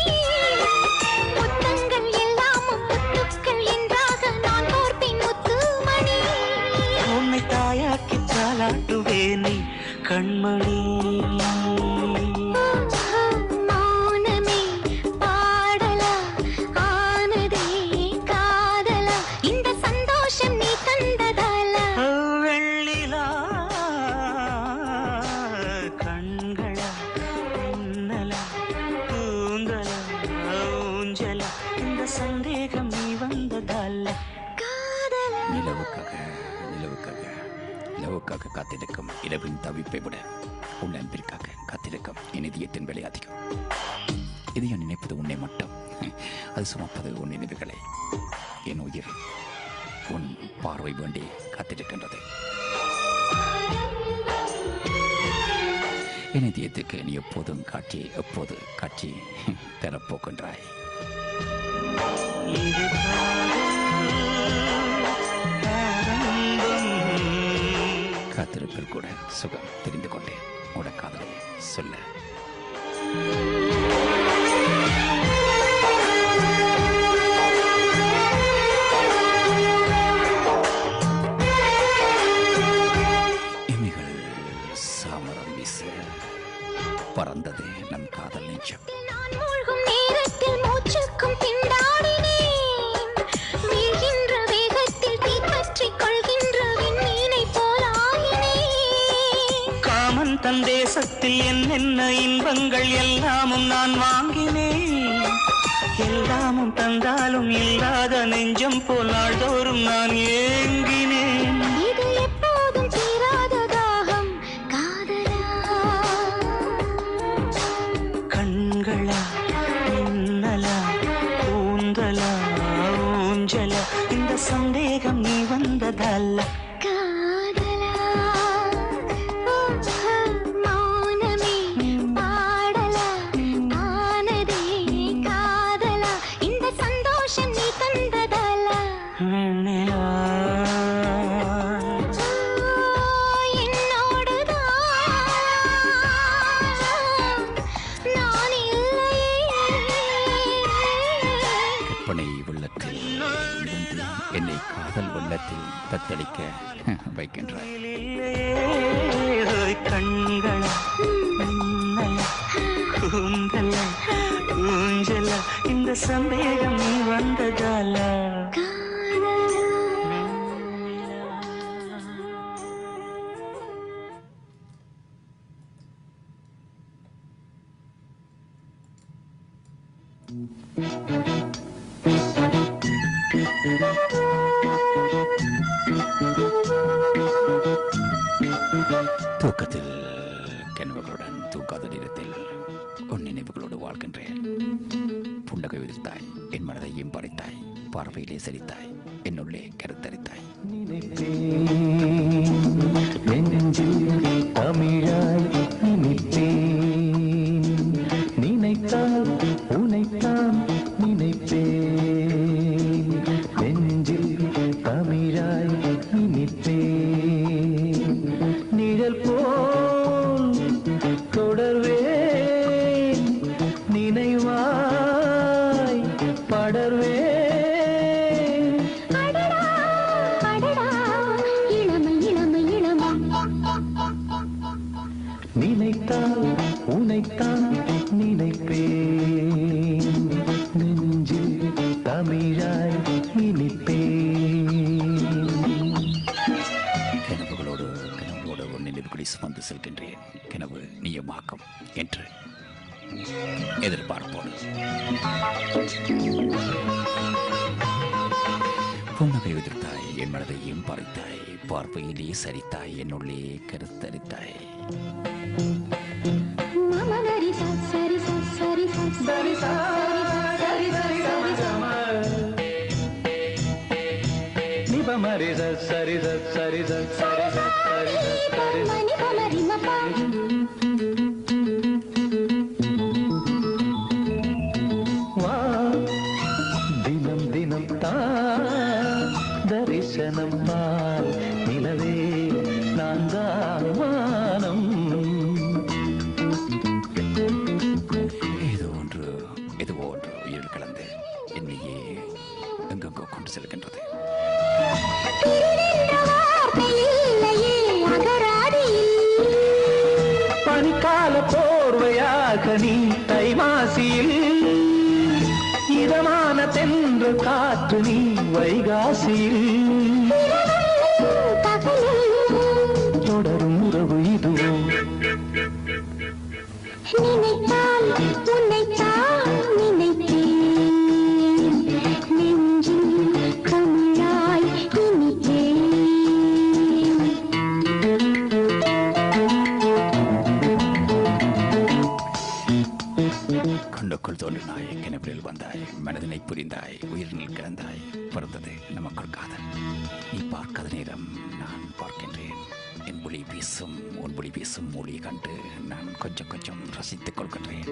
முத்தங்கள் எல்லாமும் முத்துக்கள் என்றாக நான் கோர்ப்பின் முத்துமணி. உன்னை தாயாக்கி தாளாட்டுவேனே கண்மணி. மௌனமே பாடலா சந்தேகம் நீ வந்ததால நிலவுக்காக காத்திருக்கும் இரவின் தவிப்பை விட உன் அன்பிற்காக காத்திருக்கும் என் இதயத்தின் விலை அதிகம். இதயம் நினைப்பது உன்னை மட்டும், அது சுமப்பது உன் நினைவுகளை. என் உயிர் உன் பார்வை வேண்டி காத்திருக்கின்றது. என் இதயத்துக்கு நீ எப்போது காட்சி தரப்போகின்றாய். காத்திருப்பில் கூட சுகம் தெரிந்து கொண்டேன். உட காதலை சொல்ல இமைகள் சாமரம் வீச பறந்தது நம் காதல் நெஞ்சம். தன் தேசத்தில் என்னென்ன இன்பங்கள் எல்லாமும் நான் வாங்கினேன். எல்லாமும் தந்தாலும் இல்லாத நெஞ்சம் போல் நாள்தோறும் நான் ஏங்கினேன். இது எப்போதும் தீராத தாகம் காதலா. கண்களா மின்னலா கூந்தலா ஊஞ்சலா இந்த சந்தேகம் நீ வந்ததல்ல. என்னை காதல் வெள்ளத்தில் தத்தளிக்க வைக்கின்றாய். கண்கள கூந்தல ஊஞ்சல இந்த சந்தேகம் நீ வந்ததால. தூக்கத்தில் கனவுகளுடன் தூக்காத நேரத்தில் உன் நினைவுகளோடு வாழ்கின்றேன். புன்னகை விதித்தாய், என் மனதையும் பறித்தாய், பார்வையிலே சரித்தாய், என்னுள்ளே கருத்தரித்தாய். தமிழாய் நினைத்தால் உனைத்தான் நினைப்பேன். நெஞ்சில் தமிழாய் நினைப்பேன். நிழல் போல் தொடர்வேன், நினைவாய் படர்வேன். நினைத்தால் உனைத்தான் நினைப்பேன். நெஞ்சில் தமிழாய் இனிப்பேன். கனவுகளோடு உன் நினைவுகளை சுமந்து செல்கின்றேன். கனவு நியமாக்கம் என்று எதிர்பார்ப்போடு புன்னகை விதித்தாய், என் மனதையும் பறித்தாய், பார்வையிலே சரித்தாய், என்னுள்ளே கருத்தரித்தாய். தினம் தினம் தரிசனம் பார் நிலவே நான் தான் வானம். ஏதோ ஒன்று உயிர் கலந்து என்னையே எங்கெங்கோ கொண்டு செல்கின்றது. பனிக்கால போர்வையாக நீ தைமாசியில், இதமான தென்று காற்று நீ வைகாசியில். தொடரும் உறவு இதுவோ நினைத்தால் உன்னைத்தான் நினைப்பேன். உயிரினில் கிடந்தாய். பிறந்தது நமக்குள் காதல். நீ பார்க்காத நேரம் நான் பார்க்கின்றேன். என் ஒளி வீசும் உன் ஒளி வீசும் மொழி கண்டு நான் கொஞ்சம் கொஞ்சம் ரசித்துக் கொள்கின்றேன்.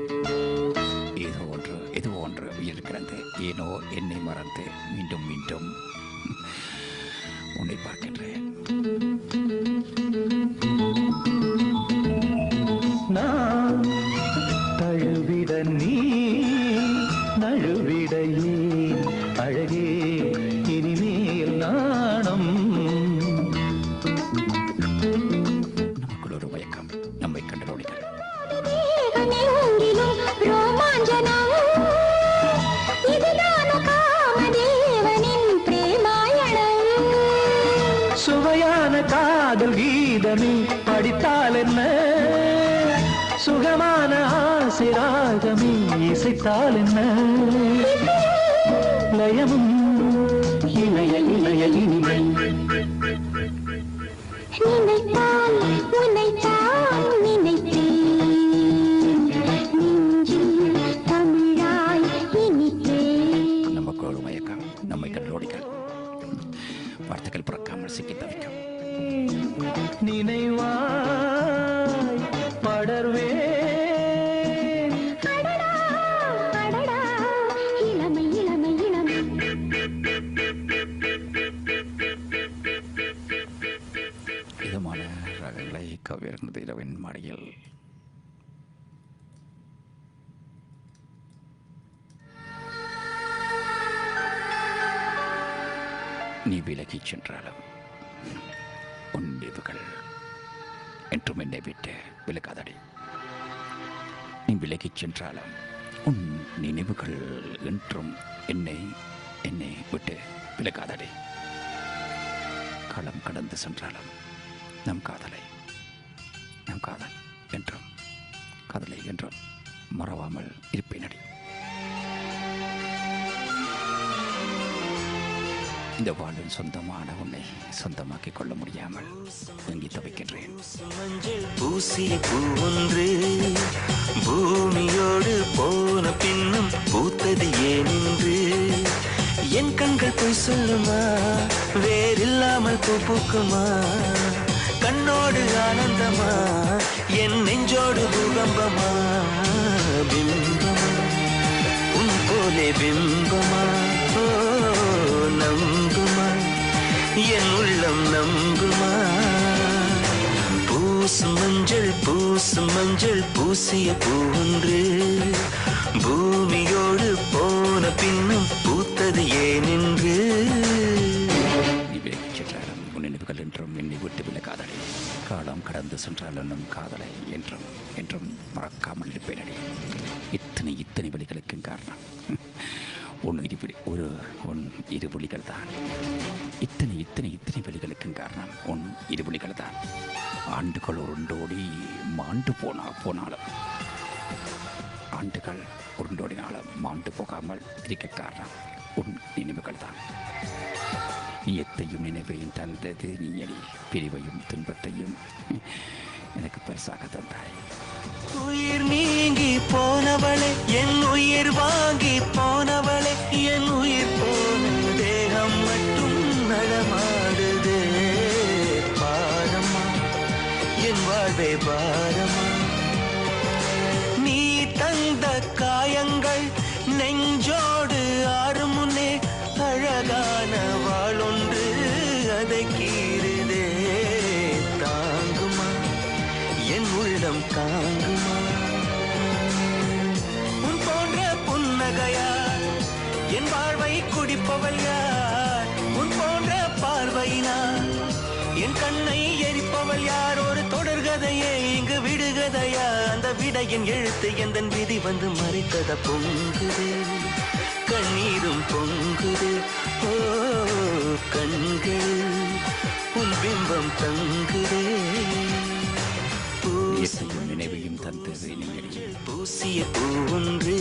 ஏதோ ஒன்று உயிர் கிடந்து ஏனோ என்னை மறந்து மீண்டும் மீண்டும் உன்னை பார்க்கின்றேன். நான் தழுவிட நீ நழுவிட ஏன் அழகே இனிமேல் நாணம். நமக்குள் ஒரு மயக்கம் நம்மை கண்டனோடிகள். சுவையான காதல் கீதமே படித்தால் என்ன, சுகமான ஆசிராகமே இசைத்தால் என்ன, லயமும் இணைய இணைய இனிமை. நினைத்தால் உன்னைத்தான் நினைத்தேன், நெஞ்சில் தமிழாய் இனித்தேன். நமக்கு ஒரு மயக்கம் நம்மை கண்டனோடிகள். வார்த்தைகள் பிறக்காமல் சிக்கி தவிக்கும். நினைவாய் படர்வேன். அடடா அடடா இளமை இளமை இளமை. இதமான ராகங்களை கவியர்ந்தது இரவின் மாடியில். நீ விலகிச் சென்றாலும் உன் நினைவுகள் என்றும் என்னை விட்டு விலகாதடி. நீ விலகிச் சென்றாலும் உன் நினைவுகள் என்றும் என்னை விட்டு விலகாதடி. காலம் கடந்து சென்றாலும் நம் காதல் என்றும் காதலை என்றும் மறவாமல் இருப்பேனடி. இந்த வாழ்வின் சொந்தமான உன்னை சொந்தமாக்கிக் கொள்ள முடியாமல் எங்கி தவிக்கின்றேன். மஞ்சள் பூசிய பூவொன்று பூமியோடு போன பின்னும் பூத்தது ஏனென்று என் கண்கள் போய் சொல்லுமா, வேறில்லாமல் பூ பூக்குமா, கண்ணோடு ஆனந்தமா, என் நெஞ்சோடு பூகம்பமா, பிம்பமா உன் போலே பிம்பமா, ஓ நம்புமா என் உள்ளம் நம்புமா. பூசும் மஞ்சள் பூசிய பூவொன்று பூமியோடு போன பின்னும் பூத்தது ஏனென்று. நீ விலகிச் சென்றாலும் உன் நினைவுகள் என்றும் என்னை விட்டு விலகாதடி. காலம் கடந்து சென்றாலும் நம் காதலை என்றும் என்றும் மறக்காமல் இருப்பேனடி. இத்தனை வழிகளுக்கும் காரணம் உன் இருபுலிகள் தான். இத்தனை வழிகளுக்கும் காரணம் உன் இருபுலிகள் தான். ஆண்டுகள் உருண்டோடி மாண்டு போனாலும் ஆண்டுகள் உருண்டோடினாலும் மாண்டு போகாமல் இருக்க காரணம் உன் நினைவுகள் தான். நீயத்தையும் நினைவையும் தந்தது நீயடி. பிரிவையும் துன்பத்தையும் எனக்கு பரிசாக தந்தாய். உயிர் நீங்கி போனவளே, என் உயிர் வாங்கி போனவளே, என் உயிர் போன தேகம் மட்டும் நடமாடுதே. பாரமா என் வாழ்வே பாரமா, நீ தந்த காயங்கள் நெஞ்சோடு ஆறும் முன்னே அழகான வாளொன்று அதை கீறுதே. தாங்குமா என் உள்ளம் தாங்குமா, உன் போன்ற புன்னகையார் என் வாழ்வை குடிப்பவள் யார், உன் போன்ற பார்வையினார் என் கண்ணை எரிப்பவள் யார். ஒரு தொடர்கதையே இங்கு விடுகதையா, அந்த விடையின் எழுத்து எந்தன் விதி வந்து மறைத்தத பொங்குதே, கண்ணீரும் பொங்குதே. ஓ கண்கள் உன் பிம்பம் தங்குதே. இயற்கையும் நினைவையும் தந்தது நீயடி. பூசிய பூவொன்று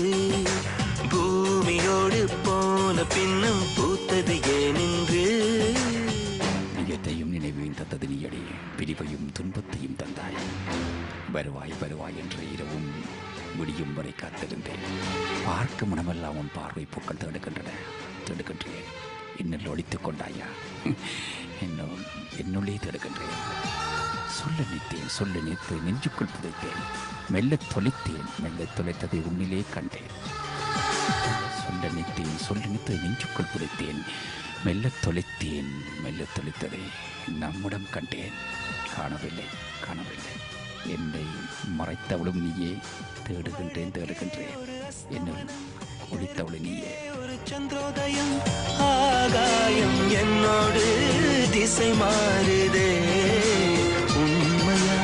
பூமியோடு போன பின்னும் பூத்தது ஏனென்று. நியத்தையும் நினைவையும் தந்தது நீயடி. பிரிவையும் துன்பத்தையும் தந்தாய். வருவாய் என்று இரவும் விடியும் வரை காத்திருந்தேன். பார்க்கும் மனமெல்லாம் உன் பார்வை பூக்கள் தேடுகின்றன. தேடுகின்றேன். என்னில் ஒழித்துக் கொண்டாயா? என்னுள்ளே தேடுகின்றேன். சொல்ல நினைத்து நெஞ்சுக்குள் புதைத்தேன். மெல்லத் தொலைத்ததை உன்னிலே கண்டேன். சொல்ல நினைத்து நெஞ்சுக்குள் புதைத்தேன். மெல்லத் தொலைத்ததை நம்முடம் கண்டேன். காணவில்லை. என்னை மறைத்தவளும் நீயே. தேடுகின்றேன் என்னுள் ஒளித்தவளும் நீயே. ஒரு சந்திரோதயம் ஆகாயம் என்னோடு திசை மாறுதே. உண்மையா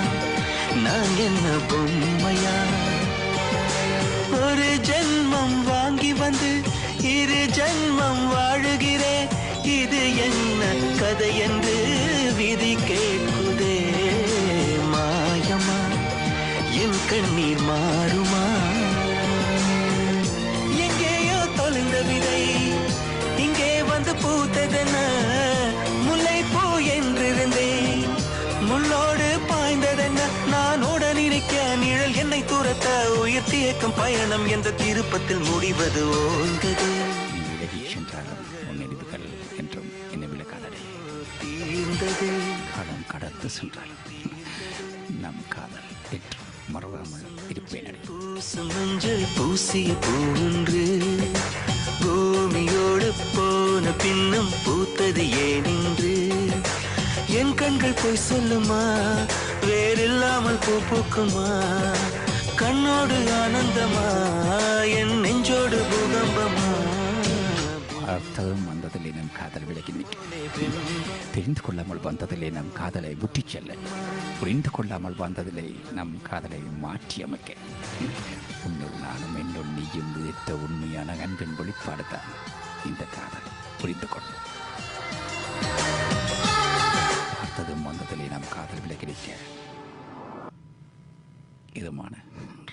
நான் என்ன பொம்மையா? ஒரு ஜென்மம் வாங்கி வந்து இரு ஜென்மம் வாழுகிறேன். இது என்ன கதை என்று விதி கேட்குதே. மாயமா என் கண்ணீர் மாறுமா? எங்கேயோ தொலைந்த விதை இங்கே வந்து பூத்ததென்ன? முல்லை பூ என்றிருந்தேன், முள்ளோடு பாய்ந்ததென்ன? நான் உடன் இருக்க நிழல் என்னை துரத்த உயிர் தியக்கம் பயணம் என்ற திருப்பத்தில் முடிவது ஓய்ந்தது. தீர்ந்தது. காலம் கடந்து சென்றாலும் நம் காதல் என்று மறவாமல் இருப்பேன். பூசும் மஞ்சள் பூசிய பூன்று பூமியோடு போன பின்னும் பூத்தது ஏனென்று என் கண்கள் போய் சொல்லுமா? வேறில்லாமல் பூ பூக்குமா? கண்ணோடு ஆனந்தமா என் நெஞ்சோடு பூகம்பமா? பார்த்ததும் வந்ததிலே நம் காதல் விலகி நிற்க, தெரிந்து கொள்ளாமல் வந்ததிலே நம் காதலை முற்றிச் செல்ல, புரிந்து கொள்ளாமல் வந்ததிலே நம் காதலை மாற்றி அமைக்க, உன்னுள் நானும் என்னுள் நீயும் விதித்த உண்மையான அன்பின் வெளிப்பாடுதான் இந்த காதல். புரிந்து கொள். பார்த்ததும் வந்ததிலே நம் காதல் விலகி நிற்க இதமான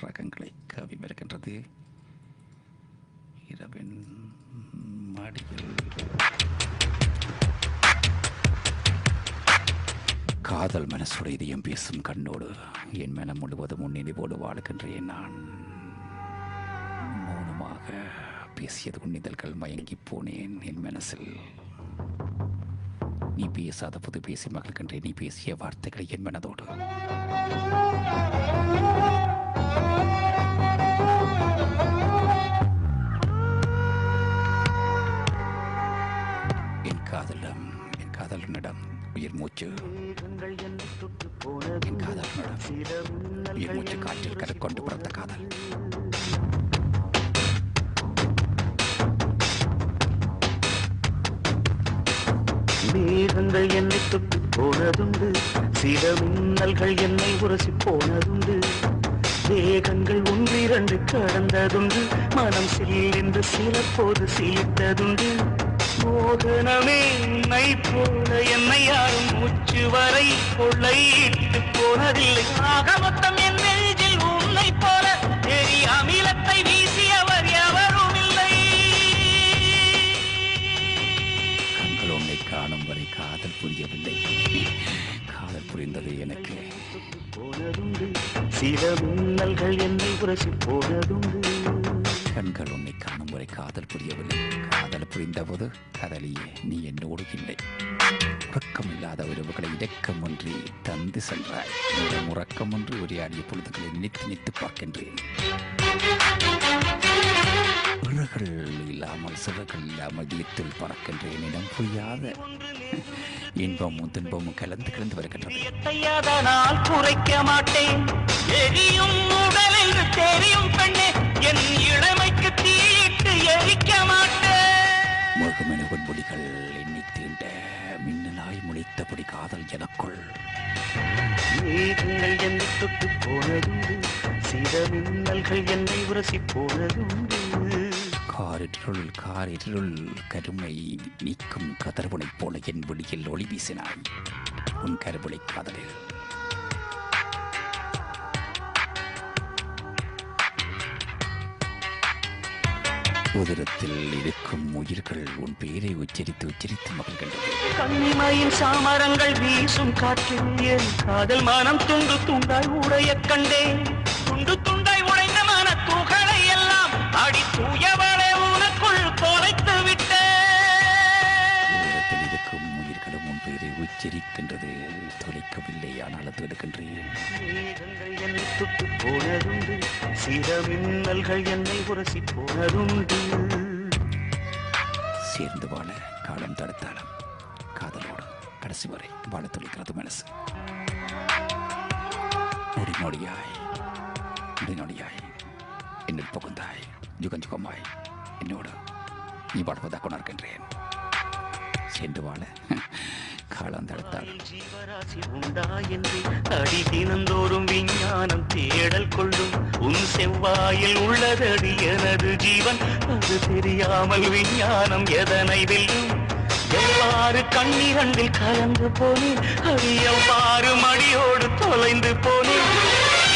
ரகங்களை கவி வருகின்றது. இரவின் மடியில் காதல் மனசோடு இதயம் பேசும் கண்ணோடு என் மனம் முழுவதும் உன்னினைவோடு வாழ்கின்றேன். நான் மௌனமாக பேசியது உன்னிதழ்கள் மயங்கி போனேன். என் மனசில் நீ பேசாத புது பேசி மகிழ்கின்றேன். நீ பேசிய வார்த்தைகளை என் மனதோடு என் காதலனிடம் உயிர் மூச்சு, என் காதலனிடம் உயிர் மூச்சு காற்றில் கரைக்கொண்டு பிறந்த காதல். மேகங்கள் என்னை தொட்டு போனதுண்டு, சில மின்னல்கள் என்னை உரசி போனதுண்டு, வேகங்கள் ஒன்றிரண்டு கடந்ததுண்டு, மனம் சில்லென்று சில போது சிலித்ததுண்டு. மோகனமே உன்னை போல என்னை யாரும் மூச்சு வரை கொள்ளையிட்டு போனதில்லை. ஆக மொத்தம் என் நெஞ்சில் உன்னை போல எரி அமிலத்தை வீசியவர் எவரும் இல்லை. கண்கள் உன்னை காணும் வரை காதல் புரியவில்லை. காதல் புரிந்தது எனக்கு. போனதுண்டு சில மின்னல்கள் என்னை உரசி போனதுண்டு. கண்கள் உன்னை காணும் வரை காதல் புரியவில்லை. காதல் புரிந்தபோது கதலியே நீ என்னோடு இல்லை. உறக்கமில்லாத உறவுகளை இரக்கமொன்றி தந்து சென்றாய். உறக்கமொன்று உரையாடிய பொழுதுகளை நினைத்து பார்க்கின்றேன். இறகுகள் இல்லாமல் சிறகுகள் இல்லாமல் இதயத்தில் பறக்கின்றேன். இடம் புரியாத இன்பமும் துன்பமும் கலந்து வருகின்றது. நான் குறைக்க மாட்டேன், எரியும் உடல் என்று தெரியும் பெண்ணே, என் இளமைக்கு தீயிட்டு எரிக்க மாட்டேன். முழுகுமென பொன்மொழிகள் எண்ணி தீண்ட மின்னலாய் முளைத்தபடி காதல் எனக்குள். மேகங்கள் என்னை தொட்டு போனதுண்டு, சில மின்னல்கள் என்னை உரசி போனதுண்டு. காரிருள் கருமை நீக்கும் கதர்வுனைப் போல என் வெளியில் ஒளி வீசினாய். உன் கருவிளை காதலில் உதிரத்தில் இருக்கும் உயிர்கள் உன் பெயரை உச்சரித்து மகிழ்கின்றன. கண்ணிமையின் சாமரங்கள் வீசும் காற்றில் என் காதல் மனம் துண்டு துண்டாய் உடைய கண்டேன். துண்டு துண்டாய் உடைந்த மன துகளை எல்லாம் அடி தூயவளை உனக்குள் தொலைத்து விட்டேன். மின்னல்கள் என்னை உரசி போனதுண்டு. சேர்ந்து வாழ காலம் தடுத்தாலும் காதலோடு கடைசி வரை வாழ துடிக்கிறது மனசு. நொடி நொடியாய் என்னில் புகுந்தாய், யுகம் யுகமாய் என்னோடு நீ வாழ்வதாக உணர்கின்றேன். சேர்ந்து வாழ காலம் தடுத்தால் ஜீவராசி உண்டா என்று அடி தினந்தோறும் விஞ்ஞானம் தேடல் கொள்ளும். உன் செவ்வாயில் உள்ளதடி எனது ஜீவன், அது தெரியாமல் விஞ்ஞானம் எதனை வெல்லும். எவ்வாறு கண்ணீரண்டில் கலந்து போனேன், அது எவ்வாறு மடியோடு தொலைந்து போனேன்.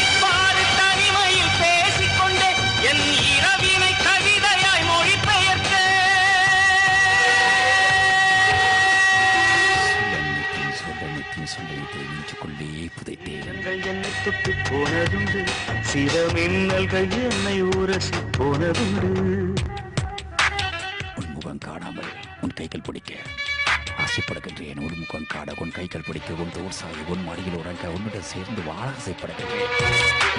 இவ்வாறு தனிமையில் பேசிக்கொண்டே என் இரவினை கவிதையாய் மொழிபெயர்த்தேன். நெஞ்சுக்குள்ளே புதைத்தேன். என்னை தொட்டு போனதுண்டு, சில மின்னல்கள் என்னை உரசி போனதுண்டு. உன் முகம் காணாமல் உன் கைகள் பிடிக்க ஆசைப்படுகின்றேன். உன் முகம் காண உன் கைகள் பிடிக்க உன் தோர் சாய் உன் மடியில் உறங்க உன்னுடன் சேர்ந்து வாழ ஆசைப்படுகின்றேன்.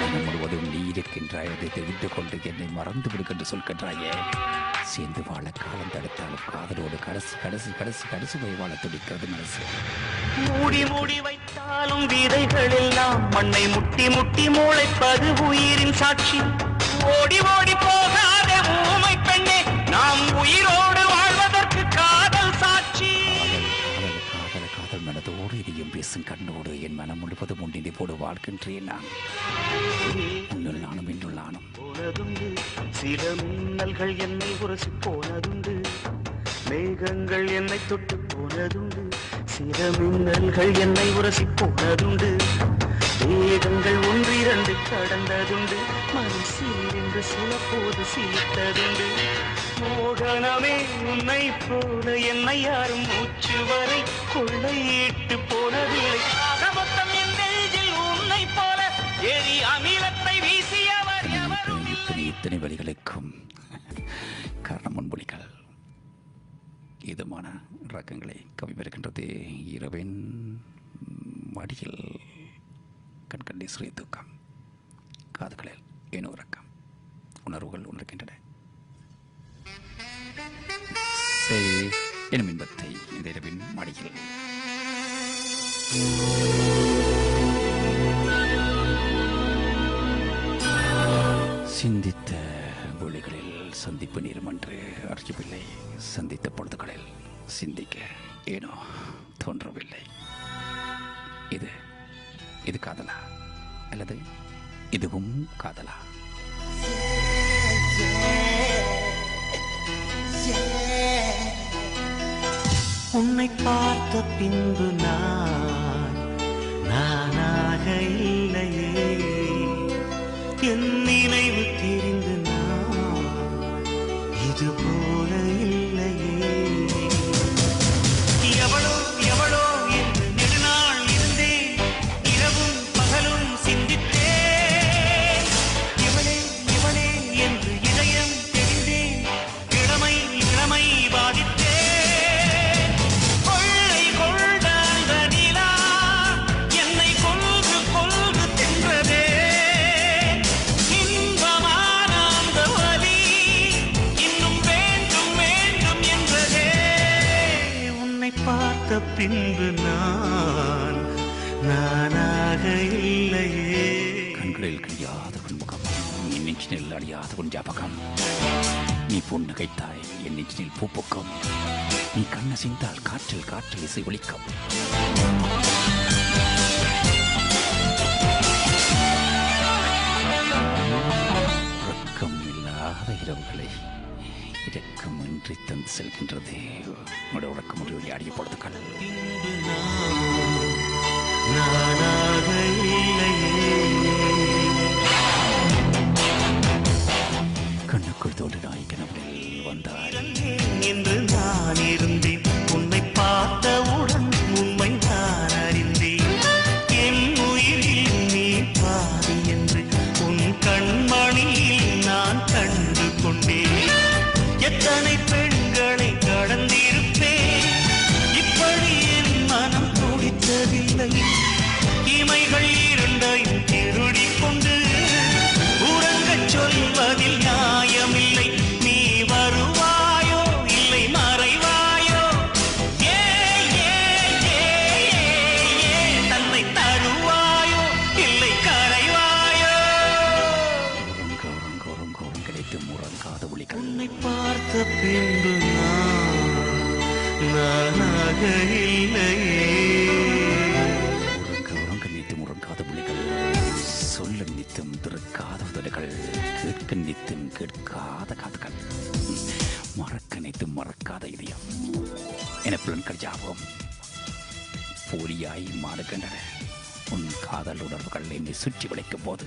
மனம் முழுவதும் நீ இருக்கின்றாய், அதை தெரிந்து கொண்டு என்னை மறந்து விடுகின்ற சொல்கின்றாயே. சேர்ந்து வாழ காலம் தடுத்தாலும் காதலோடு கடைசி கடைசி கடைசி கடைசி போய் வாழ துடிக்கிறது மனசு. மூடி மூடி வைத்தாலும் விதைகள் எல்லாம் மண்ணை முட்டி முட்டி முளைப்பது உயிரின் சாட்சி. ஓடி ஓடி போகாத ஊமை பெண்ணே, நாம் உயிரோடு வாழ்வதற்கு காதல் சாட்சி. காதல் காதல் மனதோடு இதையும் பேசும் கண்ணோடு என் மனம் முழுவதும் ஒன்றினை போடு வாழ்கின்றேன். நான் உன்னுள் நானும் என்னுள் நானும் போனதுண்டு, சில மின்னல்கள் என்னை உரசி போனதுண்டு. மேகங்கள் என்னை தொட்டு போனதுண்டு, சில மின்னல்கள் என்னை உரசி போனதுண்டு. மேகங்கள் ஒன்றிரண்டு கடந்ததுண்டு, மனசில் என்று சில போது சிலித்ததுண்டு. மோகனமே உன்னை போல என்னை யாரும் மூச்சு வரை கொள்ளையிட்டு போனதில்லை. மொத்தம் என் நெஞ்சில் உன்னை போல எரி அமிலத்தை வீசியவர் எவரும் இல்லை. இத்தனை வழிகளுக்கும் காரணம் முன்மொழிகள். இதமான ரகங்களை கவி வருகின்றது. இரவின் மடியில் கண்கண்டி சிறிய தூக்கம், காதுகளில் ஏனோ ரக்கம், உணர்வுகள் உணர்கின்றன. எனும் இன்பத்தை இந்த இரவின் மடியில் சிந்தித்த ஒளிகளில் சந்திப்பு நேரம் என்று அறியவில்லை. சந்தித்த பொழுதுகளில் சிந்திக்க ஏனோ தோன்றவில்லை. இது காதலா அல்லது இதுவும் காதலா? உன்னை பார்த்த பின்பு நானாக இல்லையே, என் நினைவு தெரிந்து இது போல இல்லையே. எவளோ எவளோ என்று நெடுநாள் இருந்தேன், இரவும் பகலும் சிந்தித்தேன். இவளே இவளே என்று இதயம் தெரிந்தேன், இளமை இளமை பாதித்தேன். கொள்ளை கொண்ட அந்த நிலா என்னை கொன்று கொன்று தின்றதே. இன்பமான அந்த வலி இன்னும் வேண்டும் வேண்டும் என்றதே. உன்னை பார்த்த பின்பு நானாக இல்லையே. கண்களில் கிழியாத உன் முகம், என் நெஞ்சினில் அழியாத உன் ஞாபகம். நீ புன்னகைத்தாய், என் நெஞ்சினில் பூப்பொக்கம். நீ கண்ணசைந்தால் காற்றில் இசை ஒலிக்கும். உறக்கம் இல்லாத இரவுகளை இரக்கமின்றி தந்து செல்கின்றது உன்னோட உறக்கம் ஒரு விளையாடிய பொழுதுகள். நானாக இல்லையே. கண்ணுக்குள் தோன்றினாய், கனவுகளில் வந்தாய். என்று நான் இருந்தேன், உன்னை பார்த்தவுடன் உண்மை நான் அறிந்தேன். என் உயிரில் நீ பாதி என்று உன் கண்மணியில் நான் கண்டு கொண்டேன். எத்தனை பெண்களை கடந்திருப்பேன், இப்படி என் மனம் துடித்ததில்லை. இமைகள் இரண்டையும் திருடிக் கொண்டு உறங்கச் சொல்வதில் பின்பு நானாக இல்லையே. உறங்க நித்தும் உறங்காத புலிகள், சொல்ல நித்தும் திறக்காத உதடுகள், கேட்க நித்தும் கேட்காத காதுகள், மறக்க நித்தும் மறக்காத இதயம் என புலன்கள் யாவும் போலியாய் மாறுகின்றன. உன் காதல் உணர்வுகள் என்னை சுற்றி வளைக்கும் போது